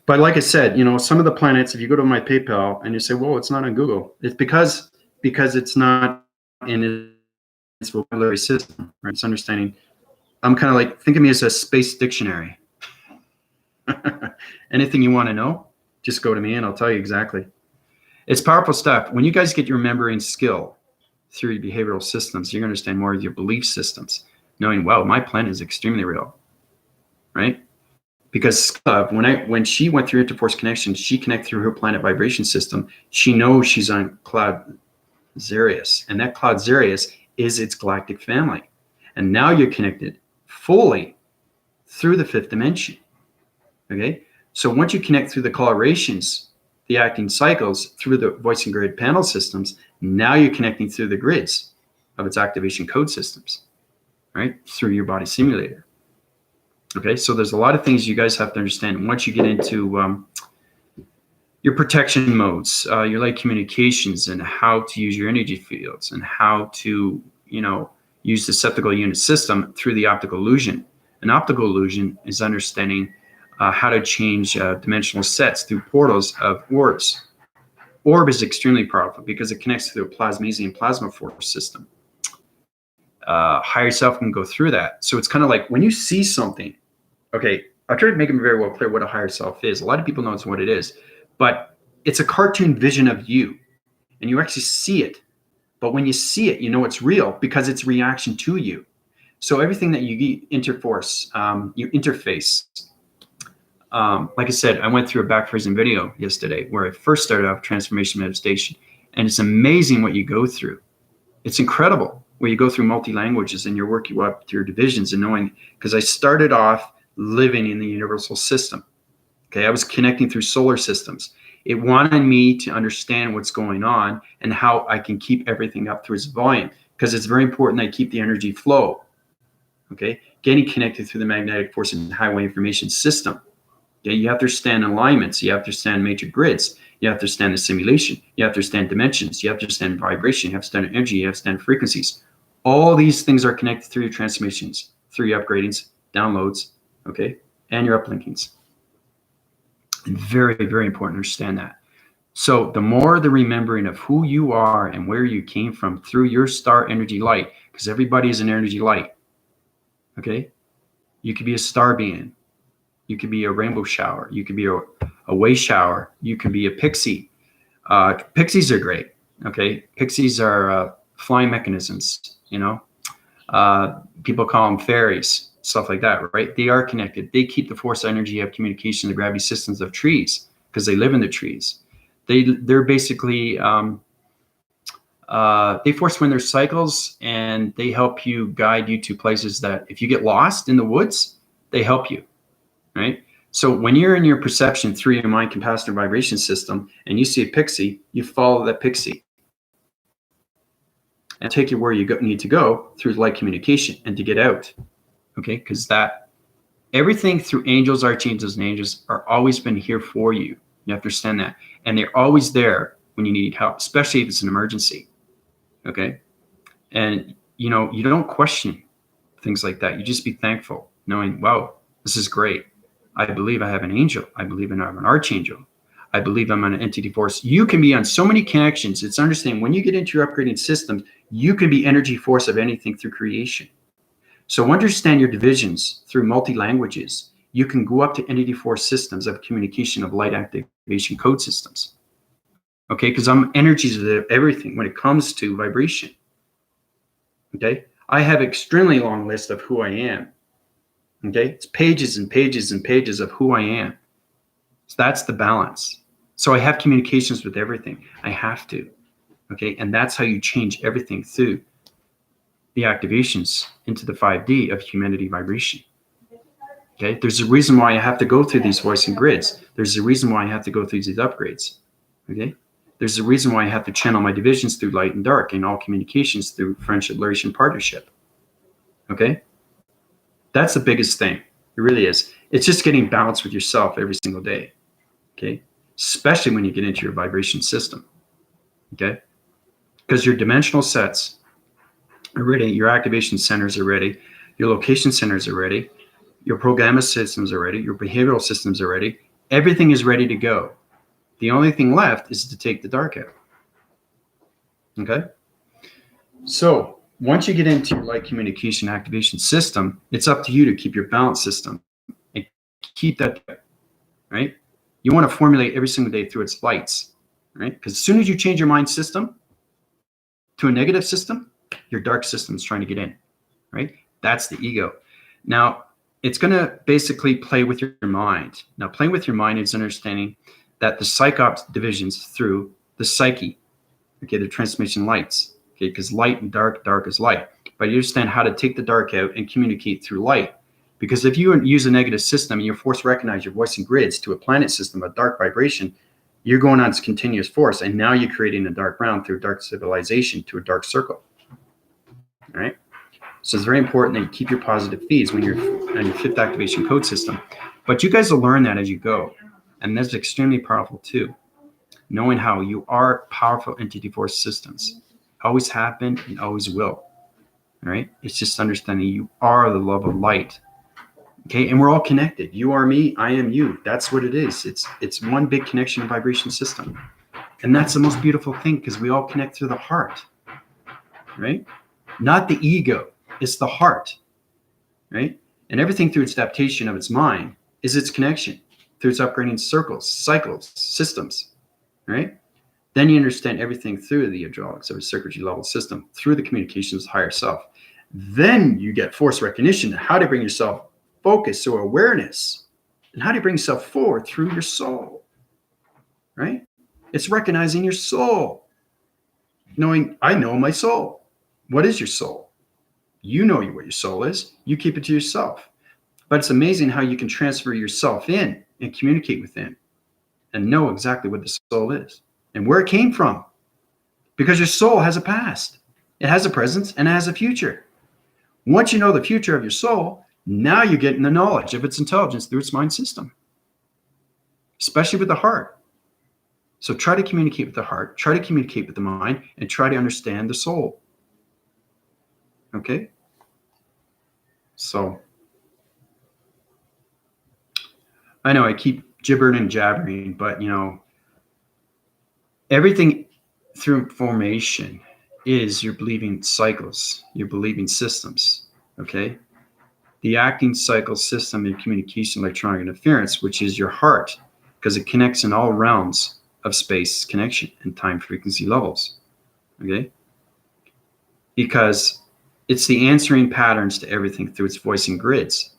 But like I said, you know, some of the planets, if you go to my PayPal and you say, well, it's not on Google, it's because it's not in its vocabulary system, right? It's understanding. I'm kind of like, think of me as a space dictionary. Anything you want to know, just go to me and I'll tell you exactly. It's powerful stuff. When you guys get your remembering skill through your behavioral systems, you're going to understand more of your belief systems, knowing, wow, my planet is extremely real, right? Because when she went through Interforce connection, she connected through her planet vibration system. She knows she's on Cloud Xerius, and that Cloud Xerius is its galactic family. And now you're connected fully through the fifth dimension. Okay, so once you connect through the colorations, the acting cycles through the voice and grid panel systems, now you're connecting through the grids of its activation code systems, right? Through your body simulator. Okay, so there's a lot of things you guys have to understand. Once you get into your protection modes, your light communications, and how to use your energy fields, and how to, use the septical unit system through the optical illusion. An optical illusion is understanding how to change dimensional sets through portals of orbs. Orb is extremely powerful because it connects to the plasmasium plasma force system. Higher self can go through that. So it's kind of like when you see something. Okay, I'll try to make it very well clear what a higher self is. A lot of people know it's what it is, but it's a cartoon vision of you, and you actually see it. But when you see it, you know it's real because it's reaction to you. So everything that you interforce, you interface. Like I said, I went through a back freezing video yesterday where I first started off transformation meditation, and it's amazing what you go through. It's incredible where you go through multi-languages and you're working up to your divisions and knowing, because I started off living in the universal system. Okay, I was connecting through solar systems. It wanted me to understand what's going on and how I can keep everything up through its volume, because it's very important that I keep the energy flow. Okay, getting connected through the magnetic force and highway information system. Okay, you have to understand alignments. You have to understand major grids. You have to understand the simulation. You have to understand dimensions. You have to understand vibration. You have to understand energy. You have to understand frequencies. All these things are connected through your transformations, through your upgradings, downloads, okay, and your uplinkings. And very, very important to understand that. So the more the remembering of who you are and where you came from through your star energy light, because everybody is an energy light, okay? You could be a star being. You could be a rainbow shower. You could be a way shower. You can be a pixie. Pixies are great, okay? Pixies are flying mechanisms, people call them fairies, stuff like that, right? They are connected. They keep the force energy of communication, the gravity systems of trees, because they live in the trees. They're basically, they force wind their cycles, and they help you guide you to places that if you get lost in the woods, they help you, right? So when you're in your perception through your mind capacitor vibration system and you see a pixie, you follow that pixie and take you where you need to go through light communication and to get out. Okay, because that everything through angels, archangels, and angels are always been here for you. You have to understand that. And they're always there when you need help, especially if it's an emergency. Okay. And you don't question things like that. You just be thankful, knowing, wow, this is great. I believe I have an angel. I believe I have an archangel. I believe I'm on an entity force. You can be on so many connections. It's understanding when you get into your upgrading systems, you can be energy force of anything through creation. So understand your divisions through multi-languages. You can go up to entity force systems of communication of light activation code systems. Okay, because I'm energies of everything when it comes to vibration. Okay, I have extremely long list of who I am. Okay, it's pages and pages and pages of who I am. So that's the balance. So I have communications with everything. I have to. Okay, and that's how you change everything through the activations into the 5D of humanity vibration. Okay, there's a reason why I have to go through these voice and grids. There's a reason why I have to go through these upgrades. Okay, there's a reason why I have to channel my divisions through light and dark and all communications through friendship, relation, partnership. Okay, that's the biggest thing. It really is. It's just getting balanced with yourself every single day. Okay, especially when you get into your vibration system. Okay, because your dimensional sets are ready, your activation centers are ready, your location centers are ready, your programming systems are ready, your behavioral systems are ready. Everything is ready to go. The only thing left is to take the dark out. Okay? So once you get into your light communication activation system, it's up to you to keep your balance system and keep that, right? You want to formulate every single day through its lights, right? Because as soon as you change your mind system to a negative system, your dark system is trying to get in, right? That's the ego. Now, it's going to basically play with your mind. Now, playing with your mind is understanding that the psychops divisions through the psyche, okay, the transmission lights, okay, because light and dark, dark is light. But you understand how to take the dark out and communicate through light. Because if you use a negative system and you're forced to recognize your voicing grids to a planet system, a dark vibration, you're going on this continuous force. And now you're creating a dark realm through dark civilization to a dark circle. All right. So it's very important that you keep your positive feeds when you're on your fifth activation code system. But you guys will learn that as you go. And that's extremely powerful too. Knowing how you are powerful entity force systems. Always have been and always will. All right. It's just understanding you are the love of light. Okay. And we're all connected. You are me. I am you. That's what it is. It's one big connection and vibration system. And that's the most beautiful thing because we all connect through the heart. Right. Not the ego. It's the heart. Right. And everything through its adaptation of its mind is its connection through its upgrading circles, cycles, systems. Right. Then you understand everything through the hydraulics of a circuitry level system, through the communications higher self. Then you get force recognition, how to bring yourself focus or awareness, and how to bring yourself forward through your soul, right? It's recognizing your soul, knowing, I know my soul. What is your soul? You know what your soul is. You keep it to yourself. But it's amazing how you can transfer yourself in and communicate within and know exactly what the soul is and where it came from. Because your soul has a past. It has a present and it has a future. Once you know the future of your soul, now you're getting the knowledge of its intelligence through its mind system, especially with the heart. So try to communicate with the heart, try to communicate with the mind, and try to understand the soul. Okay? So I know I keep gibbering and jabbering, but you know, everything through formation is you're believing cycles, you're believing systems, okay? The acting cycle system in communication electronic interference, which is your heart, because it connects in all realms of space connection and time frequency levels, okay? Because it's the answering patterns to everything through its voicing grids.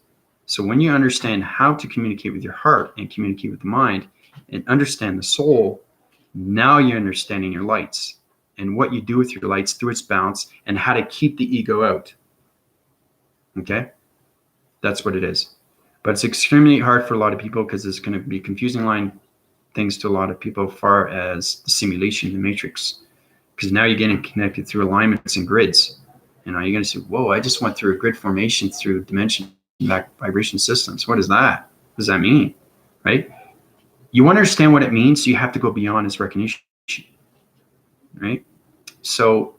So when you understand how to communicate with your heart and communicate with the mind and understand the soul, now you're understanding your lights and what you do with your lights through its balance and how to keep the ego out. Okay? That's what it is. But it's extremely hard for a lot of people because it's going to be confusing line things to a lot of people as far as the simulation, the matrix. Because now you're getting connected through alignments and grids. You know, you're going to say, whoa, I just went through a grid formation through dimension back vibration systems. What is that? What does that mean? Right? You understand what it means, so you have to go beyond its recognition. Right? So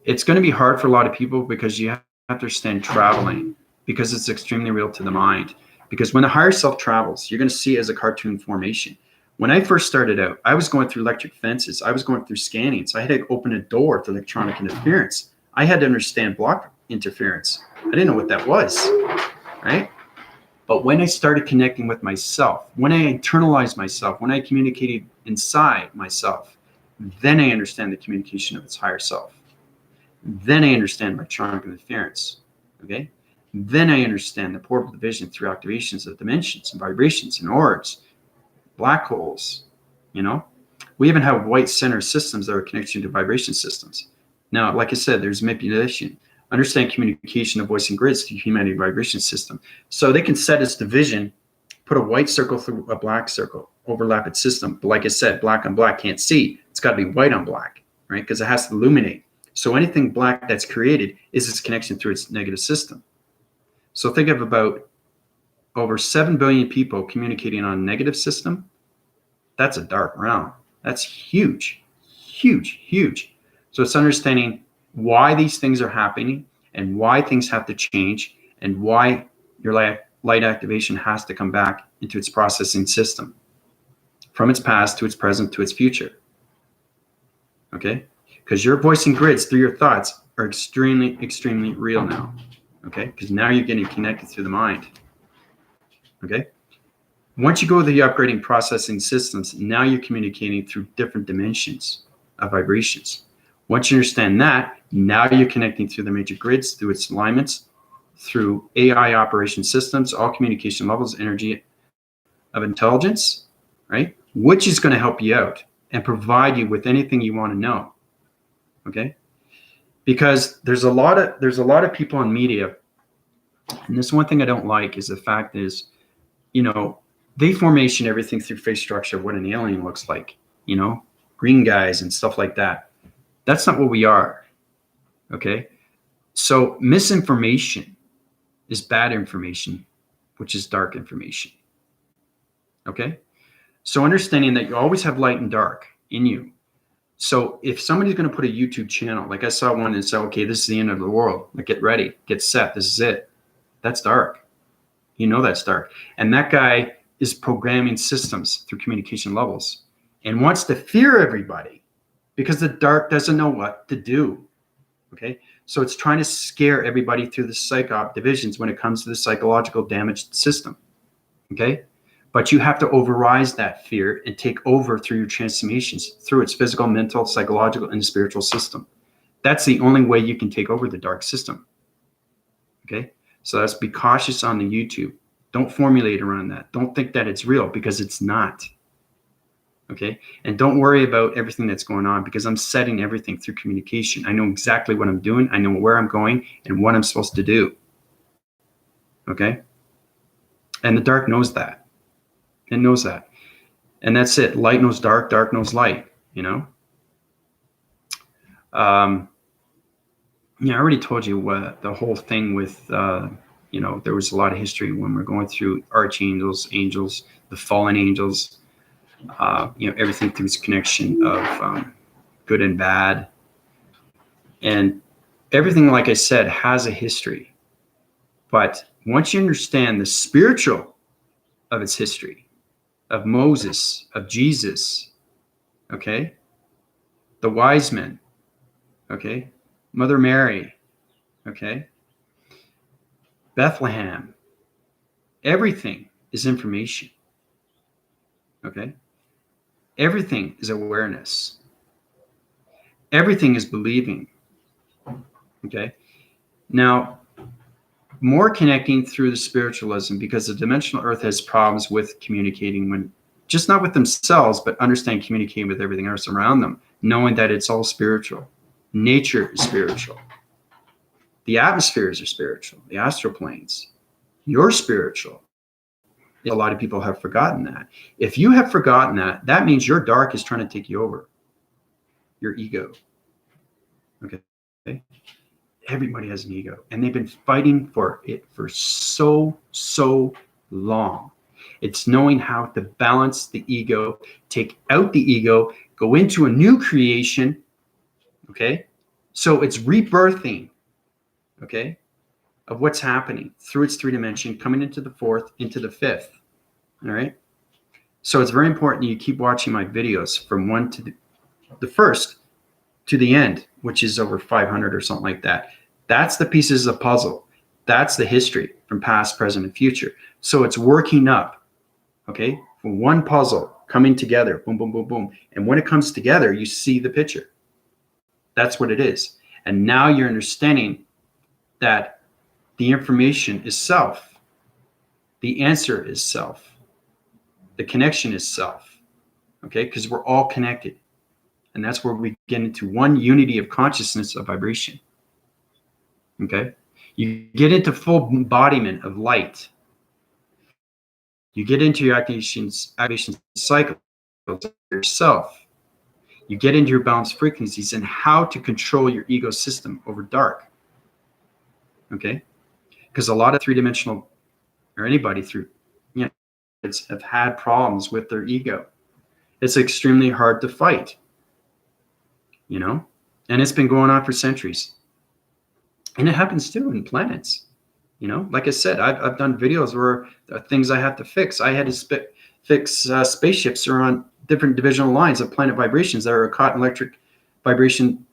it's going to be hard for a lot of people because you have to understand traveling, because it's extremely real to the mind. Because when the higher self travels, you're going to see it as a cartoon formation. When I first started out, I was going through electric fences. I was going through scanning. So I had to open a door to electronic interference. I had to understand block interference. I didn't know what that was, right? But when I started connecting with myself, when I internalized myself, when I communicated inside myself, then I understand the communication of its higher self. Then I understand electronic interference, okay? Then I understand the portal division through activations of dimensions and vibrations and orbs, black holes, you know? We even have white center systems that are connected to vibration systems. Now, like I said, there's manipulation. Understand communication of voice and grids to humanity vibration system. So they can set its division, put a white circle through a black circle, overlap its system. But like I said, black on black can't see. It's got to be white on black, right? Because it has to illuminate. So anything black that's created is its connection through its negative system. So think of about over 7 billion people communicating on a negative system. That's a dark realm. That's huge, huge, huge. So it's understanding why these things are happening and why things have to change and why your light activation has to come back into its processing system, from its past to its present to its future. Okay? Because your voicing grids through your thoughts are extremely, extremely real now. Okay? Because now you're getting connected through the mind. Okay? Once you go to the upgrading processing systems, now you're communicating through different dimensions of vibrations. Once you understand that, now you're connecting through the major grids, through its alignments, through AI operation systems, all communication levels, energy of intelligence, right? Which is going to help you out and provide you with anything you want to know. Okay? Because there's a lot of people in media, and this one thing I don't like is the fact is, they formation everything through face structure of what an alien looks like, green guys and stuff like that. That's not what we are. Okay? So misinformation is bad information, which is dark information. Okay? So understanding that you always have light and dark in you. So if somebody's going to put a YouTube channel, like I saw one and said, okay, this is the end of the world. Like, get ready, get set. This is it. That's dark. That's dark. And that guy is programming systems through communication levels and wants to fear everybody because the dark doesn't know what to do. Okay. So it's trying to scare everybody through the psyop divisions when it comes to the psychological damaged system. Okay. But you have to override that fear and take over through your transformations, through its physical, mental, psychological, and spiritual system. That's the only way you can take over the dark system. Okay. So let's be cautious on the YouTube. Don't formulate around that. Don't think that it's real, because it's not. Okay. And don't worry about everything that's going on, because I'm setting everything through communication. I know exactly what I'm doing. I know where I'm going and what I'm supposed to do. Okay. And the dark knows that. It knows that. And that's it. Light knows dark, dark knows light, I already told you what the whole thing with, there was a lot of history when we're going through archangels, angels, the fallen angels, everything through this connection of good and bad. And everything, like I said, has a history. But once you understand the spiritual of its history, of Moses, of Jesus, okay, the wise men, okay, Mother Mary, okay, Bethlehem, everything is information, okay? Everything is awareness. Everything is believing, okay? Now, more connecting through the spiritualism, because the dimensional earth has problems with communicating, when just not with themselves, but understand communicating with everything else around them, knowing that it's all spiritual. Nature is spiritual. The atmospheres are spiritual. The astral planes. You're spiritual. A lot of people have forgotten that. If you have forgotten that, that means your dark is trying to take you over. Your ego. Okay. Everybody has an ego, and they've been fighting for it for so long. It's knowing how to balance the ego, take out the ego, go into a new creation. Okay. So it's rebirthing, okay, of what's happening through its 3 dimension, coming into the 4th, into the 5th. All right. So it's very important you keep watching my videos from 1 to the first to the end, which is over 500 or something like that. That's the pieces of the puzzle. That's the history from past, present, and future. So it's working up, okay, from one puzzle coming together, boom, boom, boom, boom. And when it comes together, you see the picture. That's what it is. And now you're understanding that the information is self. The answer is self. The connection is self, okay, because we're all connected. And that's where we get into one unity of consciousness of vibration. Okay. You get into full embodiment of light. You get into your activation cycle yourself. You get into your balanced frequencies and how to control your ego system over dark. Okay. Because a lot of 3-dimensional, or anybody through, have had problems with their ego. It's extremely hard to fight, and it's been going on for centuries. And it happens too in planets. You know, like I said, I've done videos where there are things I have to fix. I had to fix spaceships that are on different divisional lines of planet vibrations that are caught in electric vibration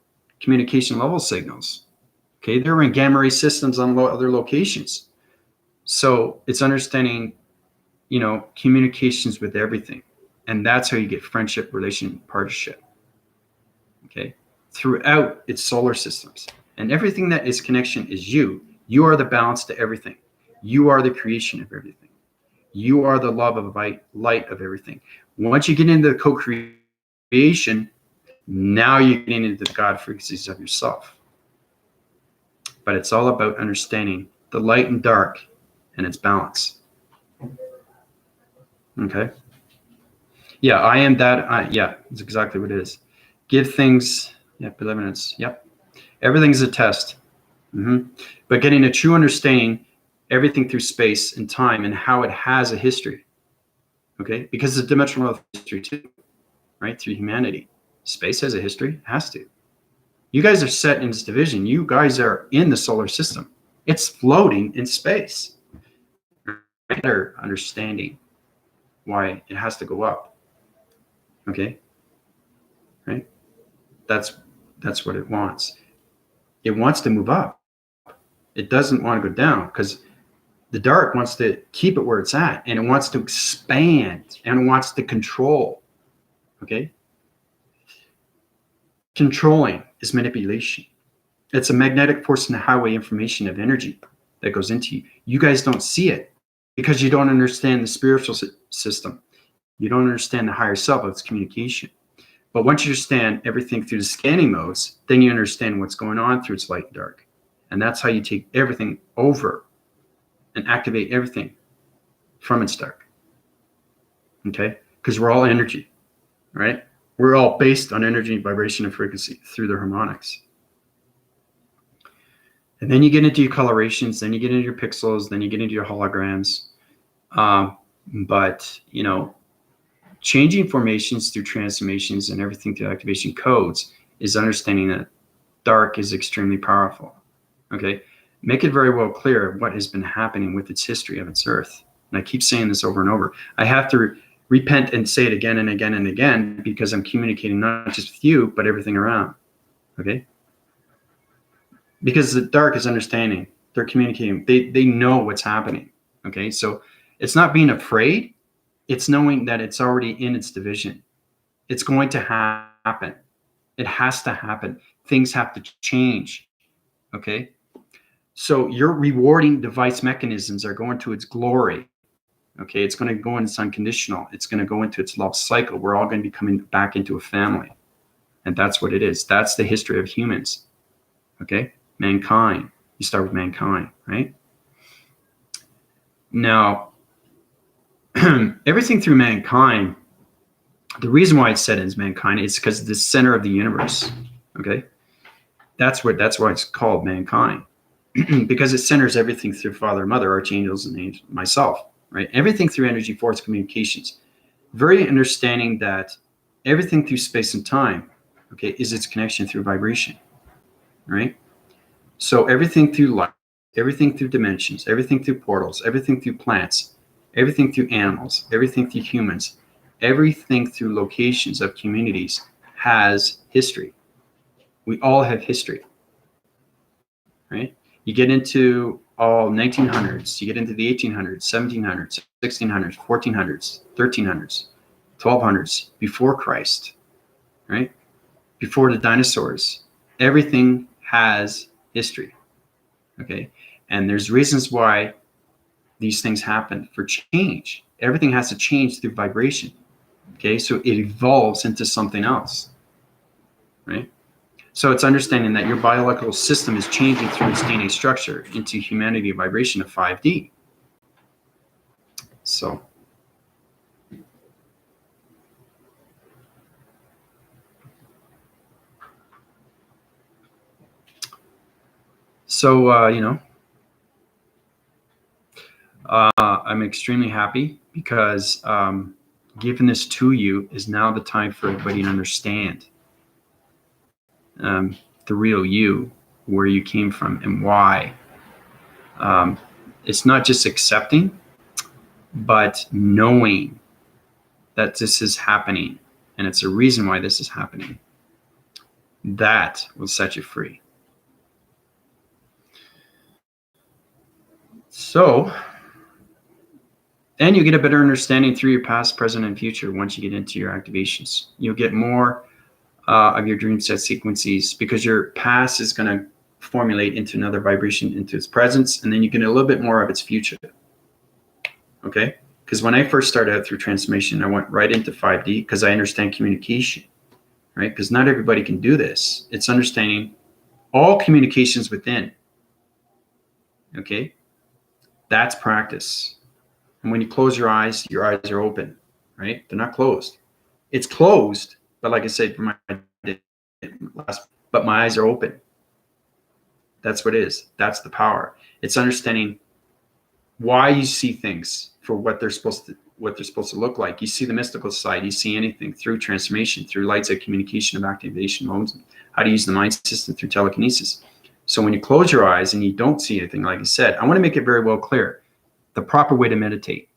communication level signals. Okay, they're in gamma ray systems on other locations. So it's understanding, you know, communications with everything. And that's how you get friendship, relation, partnership. Okay, throughout its solar systems. And everything that is connection is you. You are the balance to everything. You are the creation of everything. You are the love of light of everything. Once you get into the co-creation, now you're getting into the God frequencies of yourself. But it's all about understanding the light and dark and its balance. Okay. Yeah, I am that. Yeah, that's exactly what it is. Give things. Yep, 11 minutes. Yep. Everything's a test. But getting a true understanding, everything through space and time and how it has a history. Okay, because it's a dimensional history too, right? Through humanity, space has a history. It has to. You guys are set in this division. You guys are in the solar system. It's floating in space. Better understanding why it has to go up. Okay, right? That's what it wants. It wants to move up. It doesn't want to go down because the dark wants to keep it where it's at, and it wants to expand and it wants to control. Okay? Controlling is manipulation. It's a magnetic force in the highway information of energy that goes into you. You guys don't see it because you don't understand the spiritual system. You don't understand the higher self of its communication. But once you understand everything through the scanning modes, then you understand what's going on through its light and dark. And that's how you take everything over and activate everything from its dark. Okay? Because we're all energy, right? We're all based on energy, vibration, and frequency through the harmonics. And then you get into your colorations, then you get into your pixels, then you get into your holograms. But, you know, changing formations through transformations and everything through activation codes is understanding that dark is extremely powerful. Okay? Make it very well clear what has been happening with its history of its earth. And I keep saying this over and over. I have to repent and say it again and again and again because I'm communicating not just with you, but everything around. Okay? Because the dark is understanding. They're communicating. They know what's happening. Okay? So it's not being afraid. It's knowing that it's already in its division. It's going to happen. It has to happen. Things have to change. Okay? So your rewarding device mechanisms are going to its glory. Okay, it's going to go into its unconditional. It's going to go into its love cycle. We're all going to be coming back into a family. And that's what it is. That's the history of humans. Okay, mankind. You start with mankind, right? Now, everything through mankind, the reason why it's said as mankind is because it's the center of the universe. Okay, that's why it's called mankind. Because it centers everything through Father, Mother, archangels, and myself, right? Everything through energy, force, communications. Very understanding that everything through space and time, okay, is its connection through vibration, right? So everything through light, everything through dimensions, everything through portals, everything through plants, everything through animals, everything through humans, everything through locations of communities has history. We all have history, right? You get into all 1900s, you get into the 1800s, 1700s, 1600s, 1400s, 1300s, 1200s, before Christ, right? Before the dinosaurs. Everything has history, okay? And there's reasons why these things happen for change. Everything has to change through vibration, okay? So it evolves into something else, right? So it's understanding that your biological system is changing through its DNA structure into humanity vibration of 5D. So you know, I'm extremely happy because giving this to you is now the time for everybody to understand the real you, where you came from, and why. It's not just accepting, but knowing that this is happening, and it's a reason why this is happening. That will set you free. So, and you get a better understanding through your past, present, and future once you get into your activations. You'll get more of your dream set sequences, because your past is going to formulate into another vibration, into its presence, and then you get a little bit more of its future. Okay? Because when I first started out through transformation, I went right into 5D because I understand communication, right? Because not everybody can do this. It's understanding all communications within. Okay? That's practice. And when you close your eyes are open, right? They're not closed. It's closed, but like I said, but my eyes are open. That's what it is. That's the power. It's understanding why you see things for what they're supposed to look like. You see the mystical side. You see anything through transformation, through lights of communication of activation modes, how to use the mind system through telekinesis. So when you close your eyes and you don't see anything, like I said, I want to make it very well clear. The proper way to meditate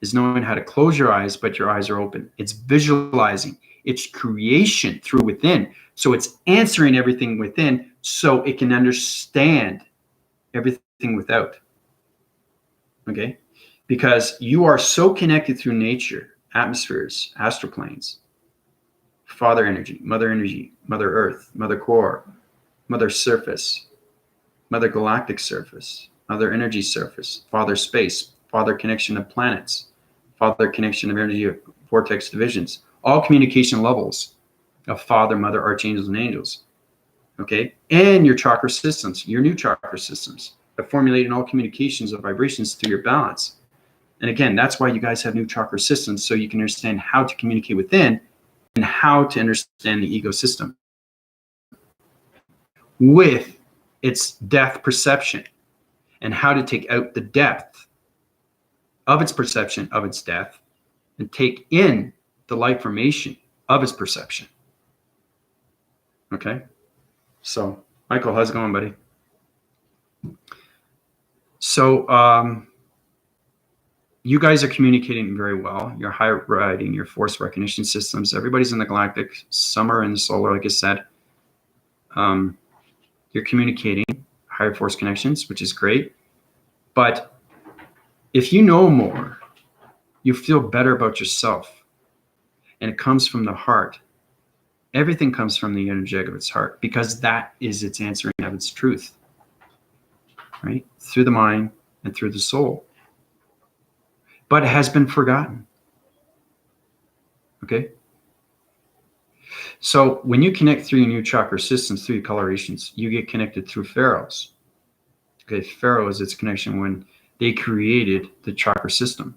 is knowing how to close your eyes, but your eyes are open. It's visualizing. It's creation through within. So it's answering everything within so it can understand everything without. Okay? Because you are so connected through nature, atmospheres, astral planes, Father energy, Mother Earth, Mother Core, Mother Surface, Mother Galactic Surface, Mother Energy Surface, Father Space, Father Connection of planets, Father Connection of energy of vortex divisions, all communication levels of Father, Mother, Archangels, and Angels. Okay? And your chakra systems, your new chakra systems, of formulating all communications of vibrations through your balance. And again, that's why you guys have new chakra systems, so you can understand how to communicate within and how to understand the ego system with its depth perception, and how to take out the depth of its perception of its depth and take in the light formation of its perception. Okay? So, Michael, how's it going, buddy? So, you guys are communicating very well. You're highlighting your force recognition systems. Everybody's in the galactic, some are in the solar, like I said. You're communicating higher force connections, which is great. But if you know more, you feel better about yourself. And it comes from the heart. Everything comes from the energetic of its heart, because that is its answering of its truth, right? Through the mind and through the soul. But it has been forgotten. Okay? So when you connect through your new chakra systems, through your colorations, you get connected through pharaohs. Okay, pharaoh is its connection when they created the chakra system.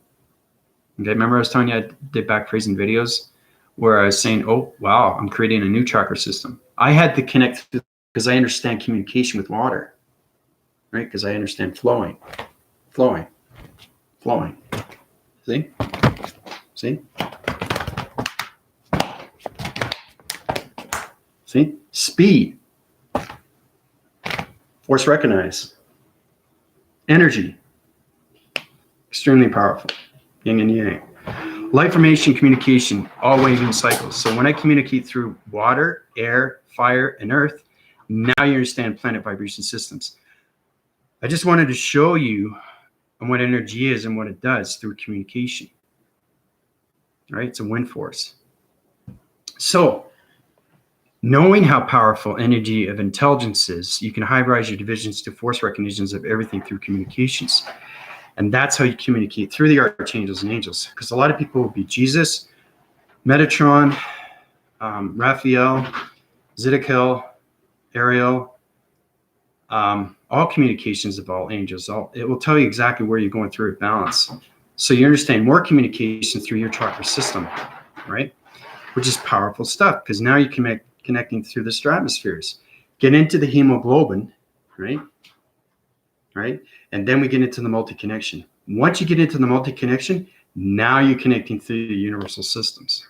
Okay, remember I was telling you I did back phrasing videos where I was saying, oh, wow, I'm creating a new chakra system. I had to connect because I understand communication with water, right? Because I understand flowing. See? See? Speed. Force recognize. Energy. Extremely powerful. Yin and yang. Light formation, communication, all waving cycles. So when I communicate through water, air, fire, and earth, now you understand planet vibration systems. I just wanted to show you what energy is and what it does through communication. Right? It's a wind force. So, knowing how powerful energy of intelligence is, you can hybridize your divisions to force recognitions of everything through communications. And that's how you communicate through the archangels and angels. Because a lot of people will be Jesus, Metatron, Raphael, Zedekiel, Ariel, all communications of all angels. It will tell you exactly where you're going through a balance. So you understand more communication through your chakra system, right? Which is powerful stuff, because now you can connecting through the stratospheres. Get into the hemoglobin, right? And then we get into the multi-connection. Once you get into the multi-connection, now you're connecting through the universal systems.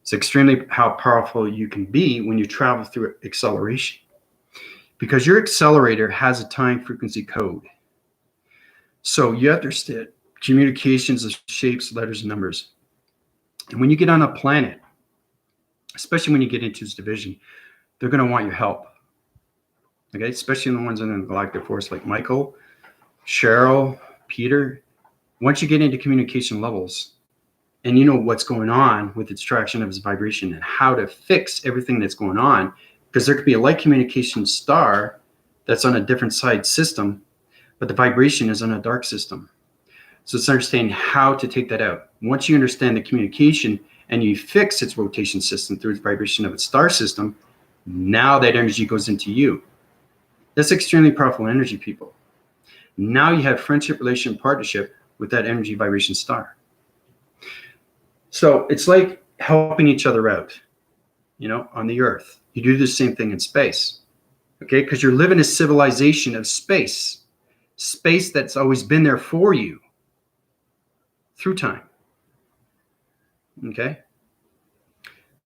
It's extremely how powerful you can be when you travel through acceleration. because your accelerator has a time frequency code. So you understand communications of shapes, letters, and numbers. And when you get on a planet, especially when you get into this division, they're going to want your help. Okay, especially the ones in the galactic force like Michael, Cheryl, Peter. Once you get into communication levels and you know what's going on with its traction of its vibration and how to fix everything that's going on, because there could be a light communication star that's on a different side system, but the vibration is on a dark system. So it's understanding how to take that out. Once you understand the communication and you fix its rotation system through its vibration of its star system, now that energy goes into you. That's extremely powerful energy, people. Now you have friendship, relation, partnership with that energy vibration star. So it's like helping each other out, on the earth. You do the same thing in space, okay? Because you're living a civilization of space that's always been there for you through time, okay?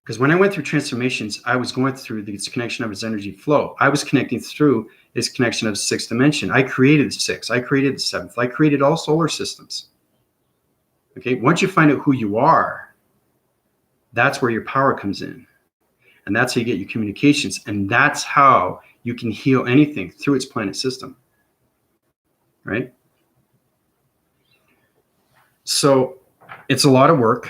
Because when I went through transformations, I was going through this connection of its energy flow. I was connecting through its connection of sixth dimension. I created the sixth. I created the seventh. I created all solar systems. Okay, once you find out who you are, that's where your power comes in. And that's how you get your communications. And that's how you can heal anything through its planet system. Right? So it's a lot of work.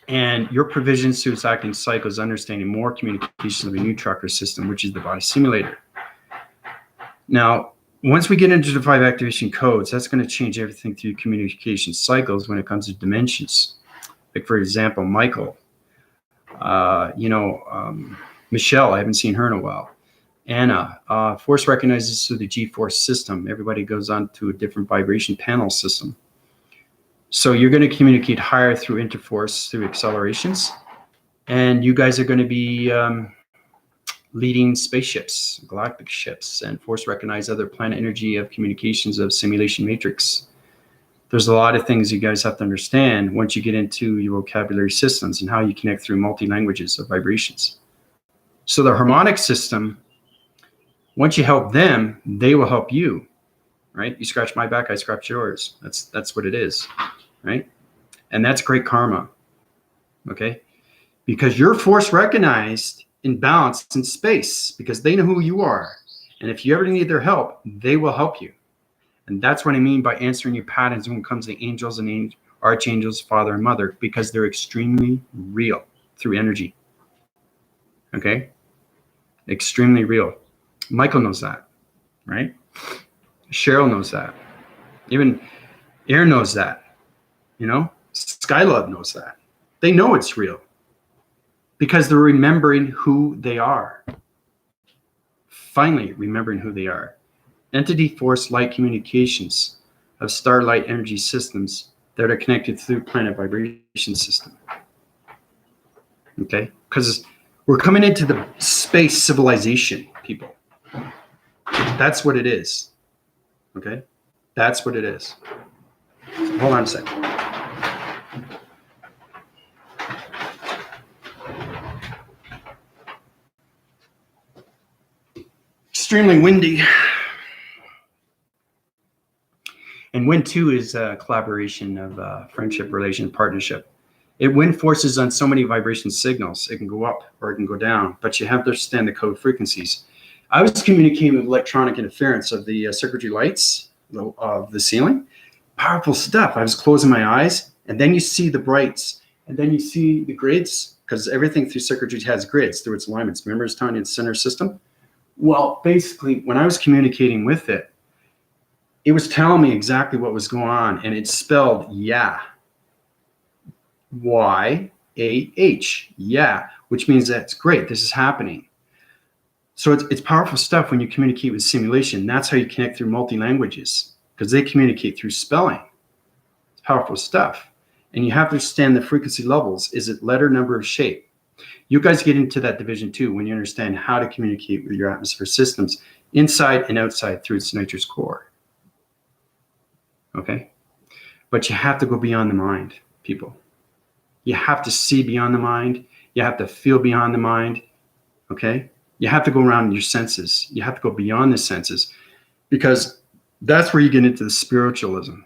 And your provisions to its acting cycle is understanding more communication of a new tracker system, which is the body simulator. Now, once we get into the 5 activation codes, that's going to change everything through communication cycles when it comes to dimensions. Like, for example, Michael, Michelle, I haven't seen her in a while. Anna, force recognizes through the G-force system. Everybody goes on to a different vibration panel system. So you're going to communicate higher through interforce, through accelerations. And you guys are going to be leading spaceships, galactic ships, and force recognize other planet energy of communications of simulation matrix. There's a lot of things you guys have to understand once you get into your vocabulary systems and how you connect through multi-languages of vibrations. So the harmonic system, once you help them, they will help you, right? You scratch my back, I scratch yours. That's what it is, right? And that's great karma, okay? Because you're force recognized in balance in space because they know who you are. And if you ever need their help, they will help you. And that's what I mean by answering your patterns when it comes to angels and archangels, father and mother, because they're extremely real through energy. Okay? Extremely real. Michael knows that, right? Cheryl knows that. Even Air knows that. Skylove knows that. They know it's real because they're remembering who they are. Finally, remembering who they are. Entity force light communications of starlight energy systems that are connected through planet vibration system. Okay? Because we're coming into the space civilization, people. That's what it is. Okay? That's what it is. So hold on a second. Extremely windy. And Wind 2 is a collaboration of friendship, relation, partnership. Wind forces on so many vibration signals. It can go up or it can go down, but you have to understand the code frequencies. I was communicating with electronic interference of the circuitry lights of the ceiling. Powerful stuff. I was closing my eyes, and then you see the brights, and then you see the grids, because everything through circuitry has grids through its alignments. Remember, it's telling you its center system? Well, basically, when I was communicating with it, it was telling me exactly what was going on, and it spelled yeah. Y-A-H, yeah, which means that's great, this is happening. So it's powerful stuff when you communicate with simulation. That's how you connect through multi-languages, because they communicate through spelling. It's powerful stuff. And you have to understand the frequency levels. Is it letter, number, or shape? You guys get into that division too when you understand how to communicate with your atmosphere systems inside and outside through its nature's core. Okay? But you have to go beyond the mind, people. You have to see beyond the mind. You have to feel beyond the mind. Okay? You have to go around your senses. You have to go beyond the senses, because that's where you get into the spiritualism,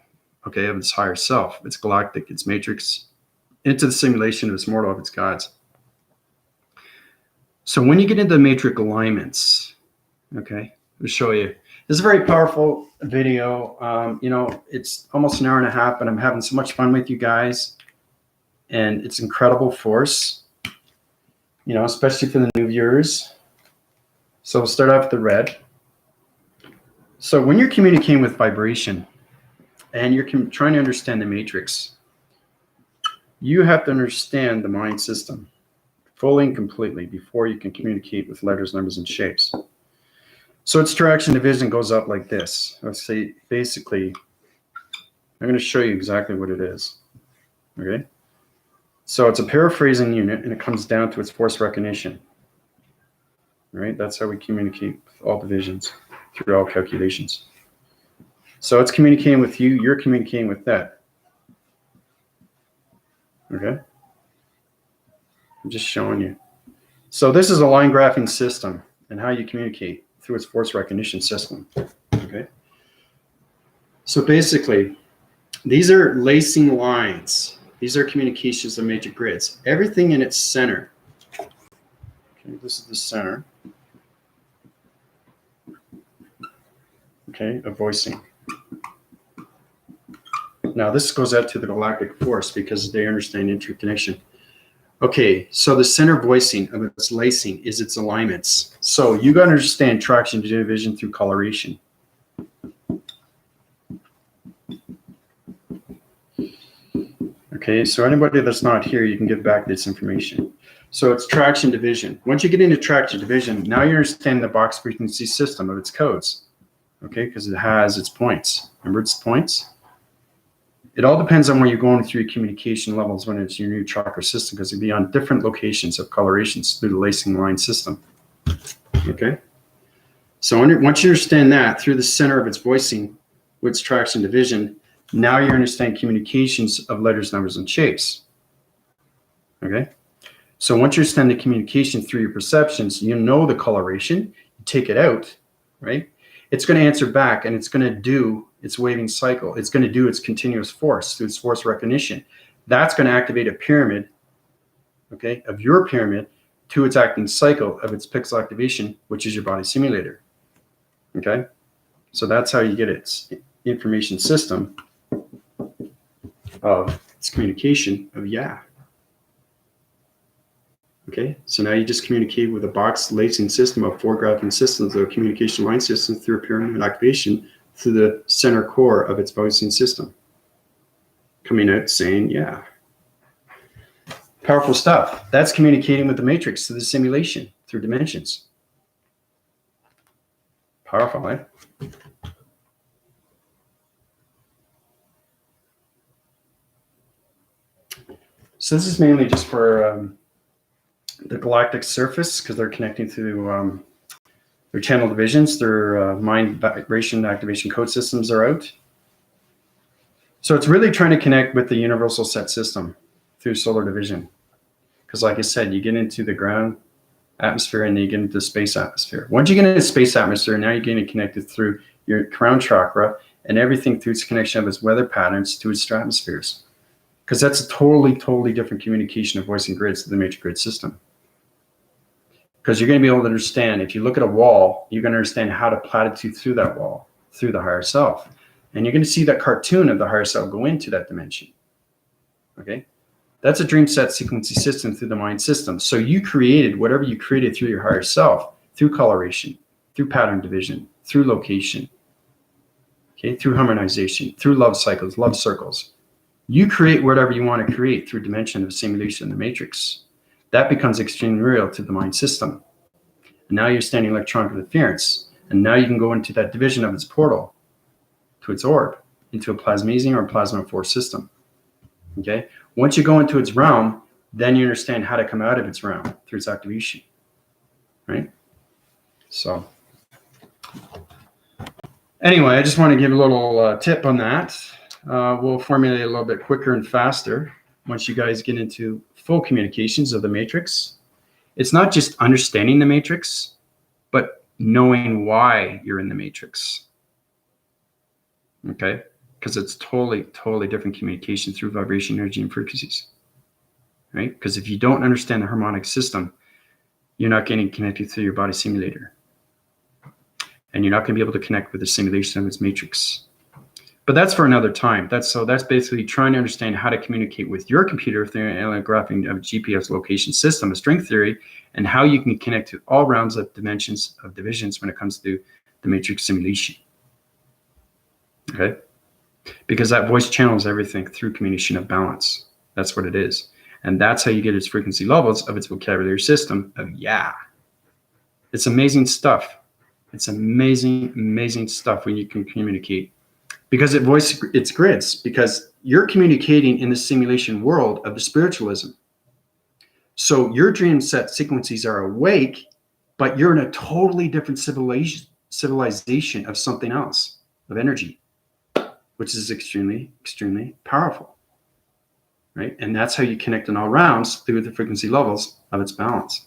okay, of its higher self, its galactic, its matrix, into the simulation of its mortal, of its gods. So when you get into the matrix alignments, okay, I'll show you. This is a very powerful video. You know, it's almost an hour and a half, but I'm having so much fun with you guys, and it's incredible force, you know, especially for the new viewers. So we'll start off with the red. So when you're communicating with vibration and you're trying to understand the matrix, you have to understand the mind system fully and completely before you can communicate with letters, numbers, and shapes. So its traction division goes up like this. Let's say, basically, I'm going to show you exactly what it is. Okay. So it's a paraphrasing unit, and it comes down to its force recognition. Right. That's how we communicate with all divisions through all calculations. So it's communicating with you. You're communicating with that. Okay. I'm just showing you. So this is a line graphing system and how you communicate through its force recognition system. Okay. So basically, these are lacing lines. These are communications of major grids. Everything in its center. Okay, this is the center. Okay, of voicing. Now this goes out to the galactic force because they understand interconnection. Okay, so the center voicing of its lacing is its alignments. So you got to understand traction division through coloration. Okay, so anybody that's not here, you can get back this information. So it's traction division. Once you get into traction division, now you understand the box frequency system of its codes. Okay, because it has its points. Remember its points? It all depends on where you're going through your communication levels when it's your new chakra system, because it'll be on different locations of colorations through the lacing line system. Okay? So once you understand that through the center of its voicing with its traction division, now you understand communications of letters, numbers, and shapes. Okay? So once you understand the communication through your perceptions, you know the coloration, you take it out, right? It's going to answer back, and it's going to do its waving cycle. It's going to do its continuous force through its force recognition. That's going to activate a pyramid, okay, of your pyramid to its acting cycle of its pixel activation, which is your body simulator. Okay, so that's how you get its information system of its communication of yeah. Okay, so now you just communicate with a box lacing system of 4 graphing systems or communication line systems through a pyramid activation through the center core of its voicing system. Coming out saying, yeah. Powerful stuff. That's communicating with the matrix through the simulation, through dimensions. Powerful, eh? So this is mainly just for the galactic surface, because they're connecting through their channel divisions. Their mind vibration activation code systems are out. So it's really trying to connect with the universal set system through solar division. Because like I said, you get into the ground atmosphere and then you get into the space atmosphere. Once you get into space atmosphere, now you're getting connected through your crown chakra and everything through its connection of its weather patterns to its stratospheres. Because that's a totally different communication of voicing grids to the matrix grid system. Because you're going to be able to understand, if you look at a wall, you're going to understand how to platitude through that wall, through the higher self. And you're going to see that cartoon of the higher self go into that dimension. Okay? That's a dream set sequencing system through the mind system. So you created whatever you created through your higher self, through coloration, through pattern division, through location, okay, through harmonization, through love cycles, love circles. You create whatever you want to create through dimension of simulation in the matrix. That becomes extremely real to the mind system. And now you're standing electronic interference. And now you can go into that division of its portal to its orb, into a plasmasium or plasma force system. Okay? Once you go into its realm, then you understand how to come out of its realm through its activation. Right? So, anyway, I just want to give a little tip on that. We'll formulate a little bit quicker and faster once you guys get into full communications of the matrix. It's not just understanding the matrix, knowing why you're in the matrix. Okay? Because it's totally, totally different communication through vibration, energy, and frequencies. Right? Because if you don't understand the harmonic system, you're not getting connected through your body simulator. And you're not going to be able to connect with the simulation of its matrix. But that's for another time. That's basically trying to understand how to communicate with your computer through an graphing of a GPS location system, a string theory, and how you can connect to all rounds of dimensions of divisions when it comes to the matrix simulation. Okay? Because that voice channels everything through communication of balance. That's what it is. And that's how you get its frequency levels of its vocabulary system of yeah. It's amazing stuff. It's amazing, amazing stuff when you can communicate. Because it's grids, because you're communicating in the simulation world of the spiritualism. So your dream set sequences are awake, but you're in a totally different civilization of something else, of energy, which is extremely, extremely powerful. Right? And that's how you connect in all rounds through the frequency levels of its balance,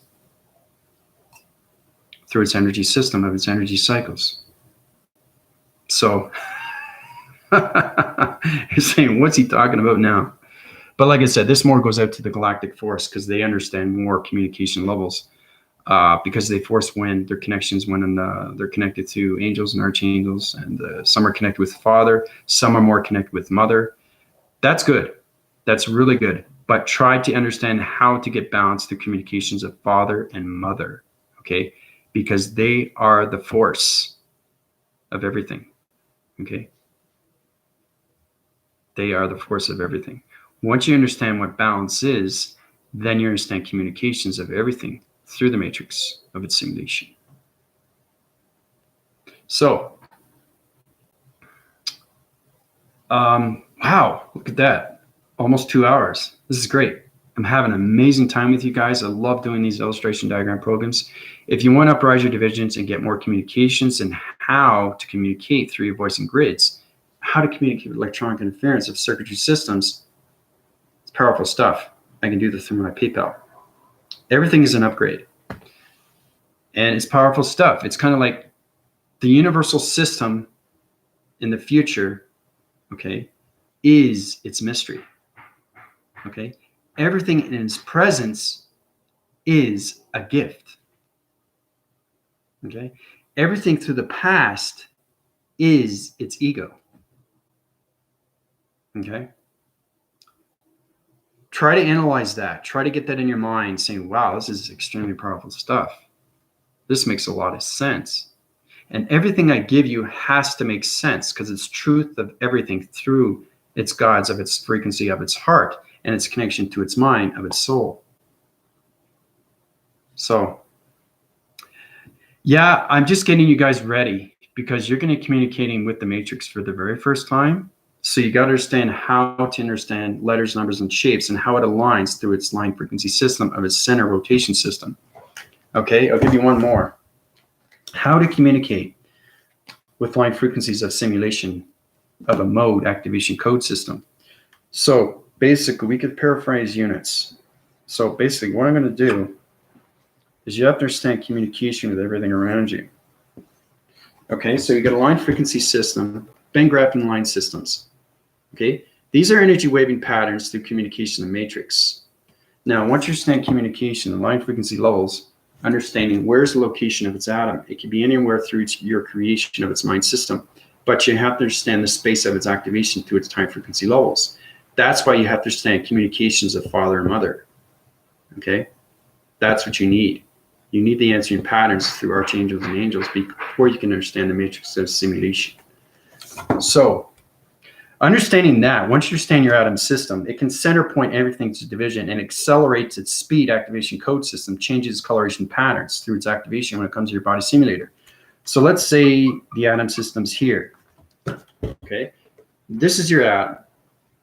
through its energy system, of its energy cycles. So you're saying, what's he talking about now? But like I said, this more goes out to the galactic force because they understand more communication levels because they force wind their connections when they're connected to angels and archangels, and some are connected with Father, some are more connected with Mother. That's good. That's really good. But try to understand how to get balance through communications of Father and Mother, okay? Because they are the force of everything, okay? They are the force of everything. Once you understand what balance is, then you understand communications of everything through the matrix of its simulation. So, wow, look at that. Almost 2 hours. This is great. I'm having an amazing time with you guys. I love doing these illustration diagram programs. If you want to uprise your divisions and get more communications and how to communicate through your voice and grids, how to communicate with electronic interference of circuitry systems, it's powerful stuff. I can do this through my PayPal. Everything is an upgrade. And it's powerful stuff. It's kind of like the universal system in the future, okay, is its mystery. Okay? Everything in its presence is a gift. Okay? Everything through the past is its ego. Okay? Try to analyze that. Try to get that in your mind, saying, wow, this is extremely powerful stuff. This makes a lot of sense. And everything I give you has to make sense because it's truth of everything through its gods, of its frequency, of its heart, and its connection to its mind, of its soul. So, yeah, I'm just getting you guys ready because you're going to be communicating with the matrix for the very first time. So you got to understand how to understand letters, numbers, and shapes and how it aligns through its line frequency system of its center rotation system. Okay, I'll give you one more. How to communicate with line frequencies of simulation of a mode activation code system. So basically, we could paraphrase units. So basically, what I'm going to do is you have to understand communication with everything around you. Okay, so you got a line frequency system, Venn graphing line systems. Okay, these are energy waving patterns through communication and matrix. Now, once you understand communication, the line frequency levels, understanding where's the location of its atom. It can be anywhere through your creation of its mind system, but you have to understand the space of its activation through its time frequency levels. That's why you have to understand communications of Father and Mother. Okay, that's what you need. You need the answering patterns through archangels and angels before you can understand the matrix of simulation. So, understanding that, once you understand your atom system, it can center point everything to division and accelerates its speed activation code system, changes coloration patterns through its activation when it comes to your body simulator. So let's say the atom system's here. Okay, this is your atom.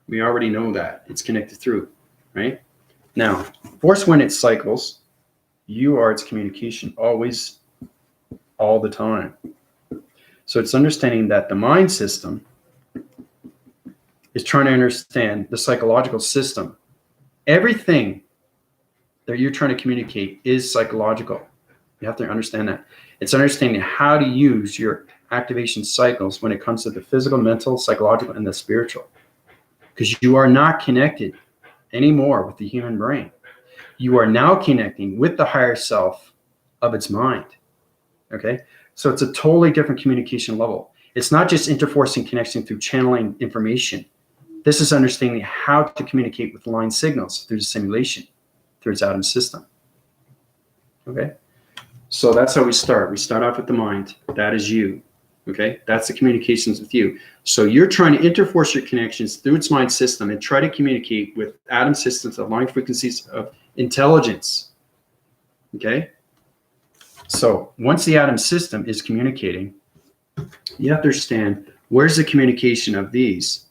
We already know that it's connected through, right? Now, force when it cycles, you are its communication always, all the time. So it's understanding that the mind system is trying to understand the psychological system. Everything that you're trying to communicate is psychological. You have to understand that. It's understanding how to use your activation cycles when it comes to the physical, mental, psychological, and the spiritual. Because you are not connected anymore with the human brain. You are now connecting with the higher self of its mind. Okay? So it's a totally different communication level. It's not just interforcing connection through channeling information. This is understanding how to communicate with line signals through the simulation, through its atom system. Okay? So that's how we start. We start off with the mind. That is you. Okay? That's the communications with you. So you're trying to interforce your connections through its mind system and try to communicate with atom systems of line frequencies of intelligence. Okay? So once the atom system is communicating, you have to understand, where's the communication of these?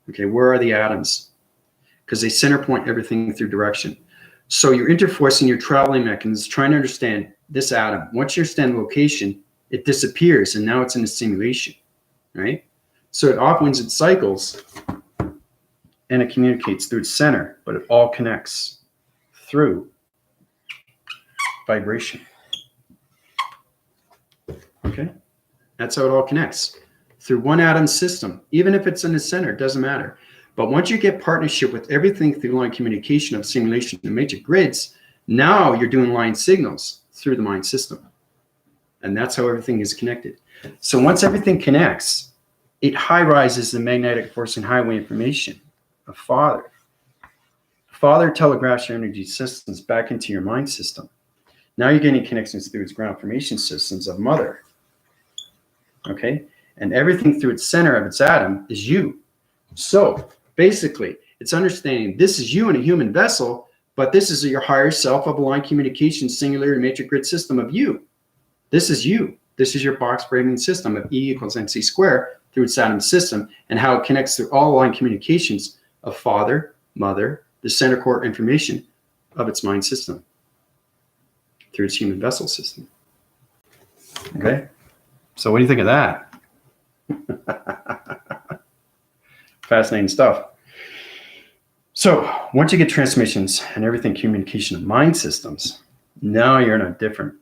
Okay, where are the atoms? Because they center point everything through direction. So you're interforcing your traveling mechanisms, trying to understand this atom. Once you understand the location, it disappears, and now it's in a simulation, right? So it opens its cycles, and it communicates through its center, but it all connects through vibration. Okay? That's how it all connects. Through one atom system. Even if it's in the center, it doesn't matter. But once you get partnership with everything through line communication of simulation and matrix grids, now you're doing line signals through the mind system. And that's how everything is connected. So once everything connects, it high rises the magnetic force and highway information of Father. Father telegraphs your energy systems back into your mind system. Now you're getting connections through its ground formation systems of Mother. Okay? And everything through its center of its atom is you. So basically, it's understanding this is you in a human vessel, but this is your higher self of a line communication singular matrix grid system of you. This is you. This is your box framing system of E equals MC squared through its atom system, and how it connects through all line communications of Father, Mother, the center core information of its mind system through its human vessel system. Okay? So what do you think of that? Fascinating stuff. So once you get transmissions and everything communication of mind systems, now you're in a different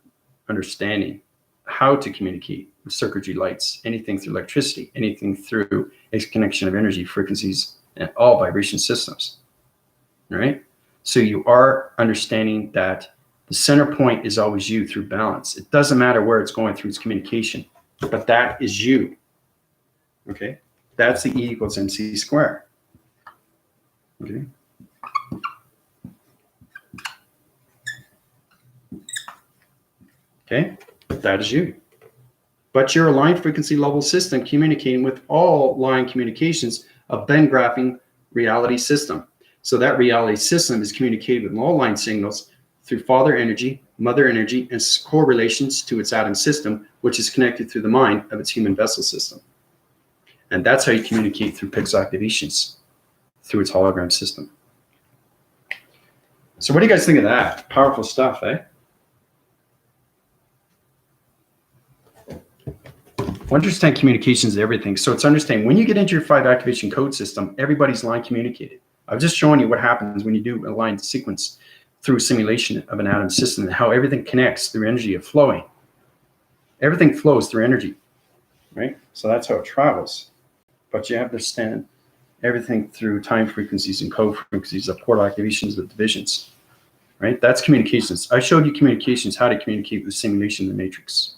understanding how to communicate with circuitry lights, anything through electricity, anything through a connection of energy frequencies and all vibration systems. All right? So you are understanding that the center point is always you through balance. It doesn't matter where it's going through its communication, but that is you. Okay? That's the E equals MC squared. Okay? Okay? That is you. But you're a line frequency level system communicating with all line communications of Ben graphing reality system. So that reality system is communicated with all line signals through Father energy, Mother energy, and correlations to its atom system, which is connected through the mind of its human vessel system. And that's how you communicate through pixel activations, through its hologram system. So what do you guys think of that? Powerful stuff, eh? Understand communications is everything. So it's understanding when you get into your 5 activation code system, everybody's line communicated. I've just shown you what happens when you do a line sequence through simulation of an atom system and how everything connects through energy of flowing. Everything flows through energy, right? So that's how it travels. But you have to understand everything through time frequencies and code frequencies of portal activations of divisions, right? That's communications. I showed you communications, how to communicate with simulation in the matrix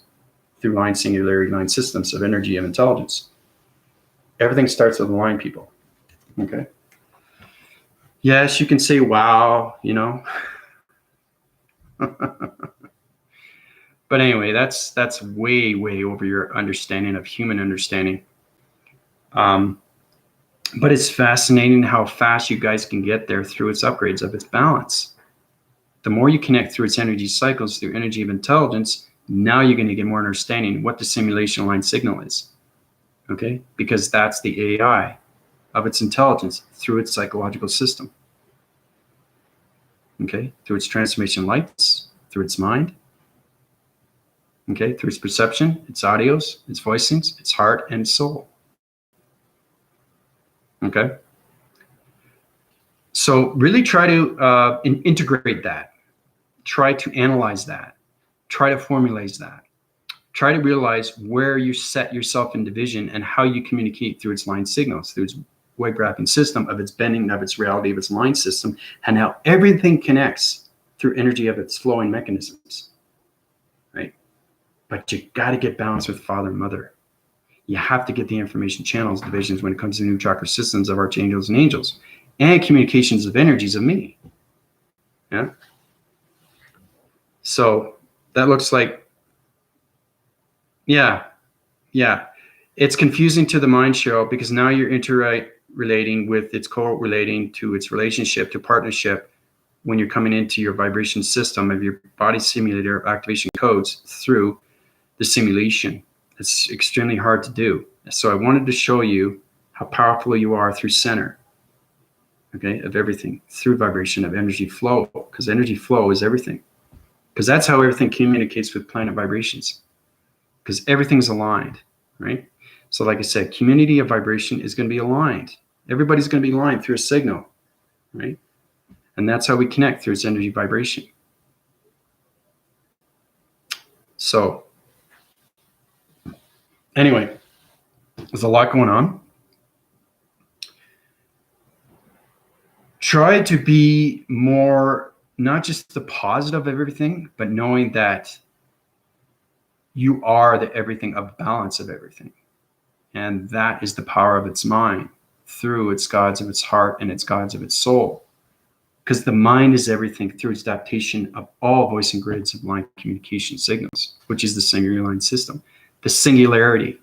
through line singularity, line systems of energy and intelligence. Everything starts with the line, people, okay? Yes, you can say, wow, you know. But anyway, that's way, way over your understanding of human understanding. But it's fascinating how fast you guys can get there through its upgrades of its balance. The more you connect through its energy cycles, through energy of intelligence, now you're going to get more understanding what the simulation line signal is. Okay? Because that's the AI of its intelligence through its psychological system. Okay? Through its transformation lights, through its mind. Okay? Through its perception, its audios, its voicings, its heart, and soul. Okay? So really try to integrate that. Try to analyze that. Try to formulate that. Try to realize where you set yourself in division and how you communicate through its line signals, through its wave graphing system, of its bending, of its reality, of its line system, and how everything connects through energy of its flowing mechanisms, right? But you got to get balanced with Father and Mother. You have to get the information channels, divisions when it comes to new chakra systems of archangels and angels, and communications of energies of me. Yeah. So that looks like, yeah. It's confusing to the mind, Cheryl, because now you're interrelating with its co-relating to its relationship to partnership when you're coming into your vibration system of your body simulator activation codes through the simulation. It's extremely hard to do. So I wanted to show you how powerful you are through center, okay, of everything, through vibration of energy flow, because energy flow is everything. Because that's how everything communicates with planet vibrations, because everything's aligned, right? So like I said, community of vibration is going to be aligned. Everybody's going to be aligned through a signal, right? And that's how we connect, through its energy vibration. So anyway, there's a lot going on. Try to be more, not just the positive of everything, but knowing that you are the everything of balance of everything. And that is the power of its mind through its gods of its heart and its gods of its soul. Because the mind is everything through its adaptation of all voice and grids of line communication signals, which is the singular line system. The singularity,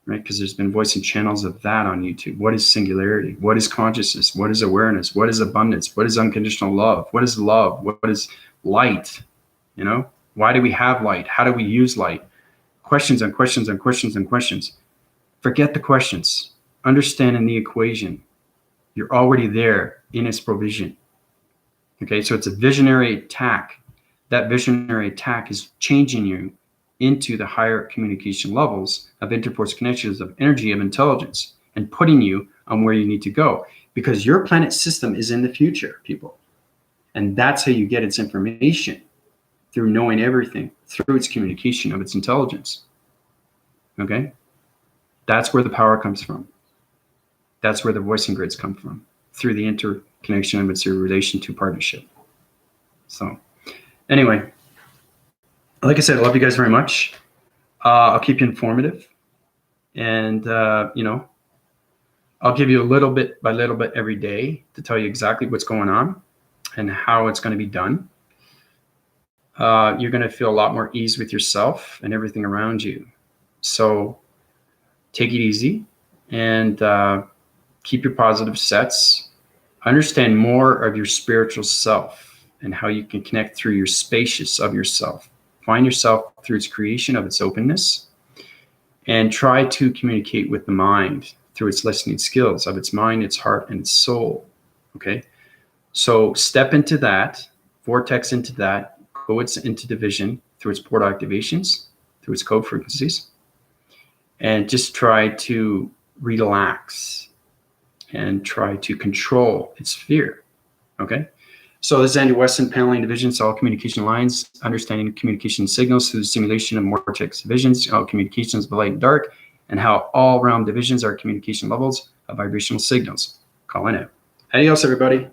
right? Because there's been voice and channels of that on YouTube. What is singularity? What is consciousness? What is awareness? What is abundance? What is unconditional love? What is love? What is light? You know, why do we have light? How do we use light? Questions and questions and questions and questions. Forget the questions. Understand in the equation. You're already there in its provision. Okay, so it's a visionary attack. That visionary attack is changing you into the higher communication levels of interforce connections of energy of intelligence and putting you on where you need to go, because your planet system is in the future, people. And that's how you get its information, through knowing everything, through its communication of its intelligence. Okay? That's where the power comes from. That's where the voicing grids come from, through the interconnection of its relation to partnership. So anyway, like I said, I love you guys very much. I'll keep you informative. And, you know, I'll give you a little bit by little bit every day to tell you exactly what's going on and how it's going to be done. You're going to feel a lot more ease with yourself and everything around you. So take it easy and keep your positive sets. Understand more of your spiritual self and how you can connect through your spacious of yourself. Find yourself through its creation of its openness, and try to communicate with the mind through its listening skills of its mind, its heart, and its soul. Okay, so step into that, vortex into that, go into division through its portal activations, through its code frequencies, and just try to relax and try to control its fear. Okay. So this is Andy Weston, paneling divisions, all communication lines, understanding communication signals through the simulation of vortex divisions, all communications of light and dark, and how all realm divisions are communication levels of vibrational signals. Call in it. Adios, everybody.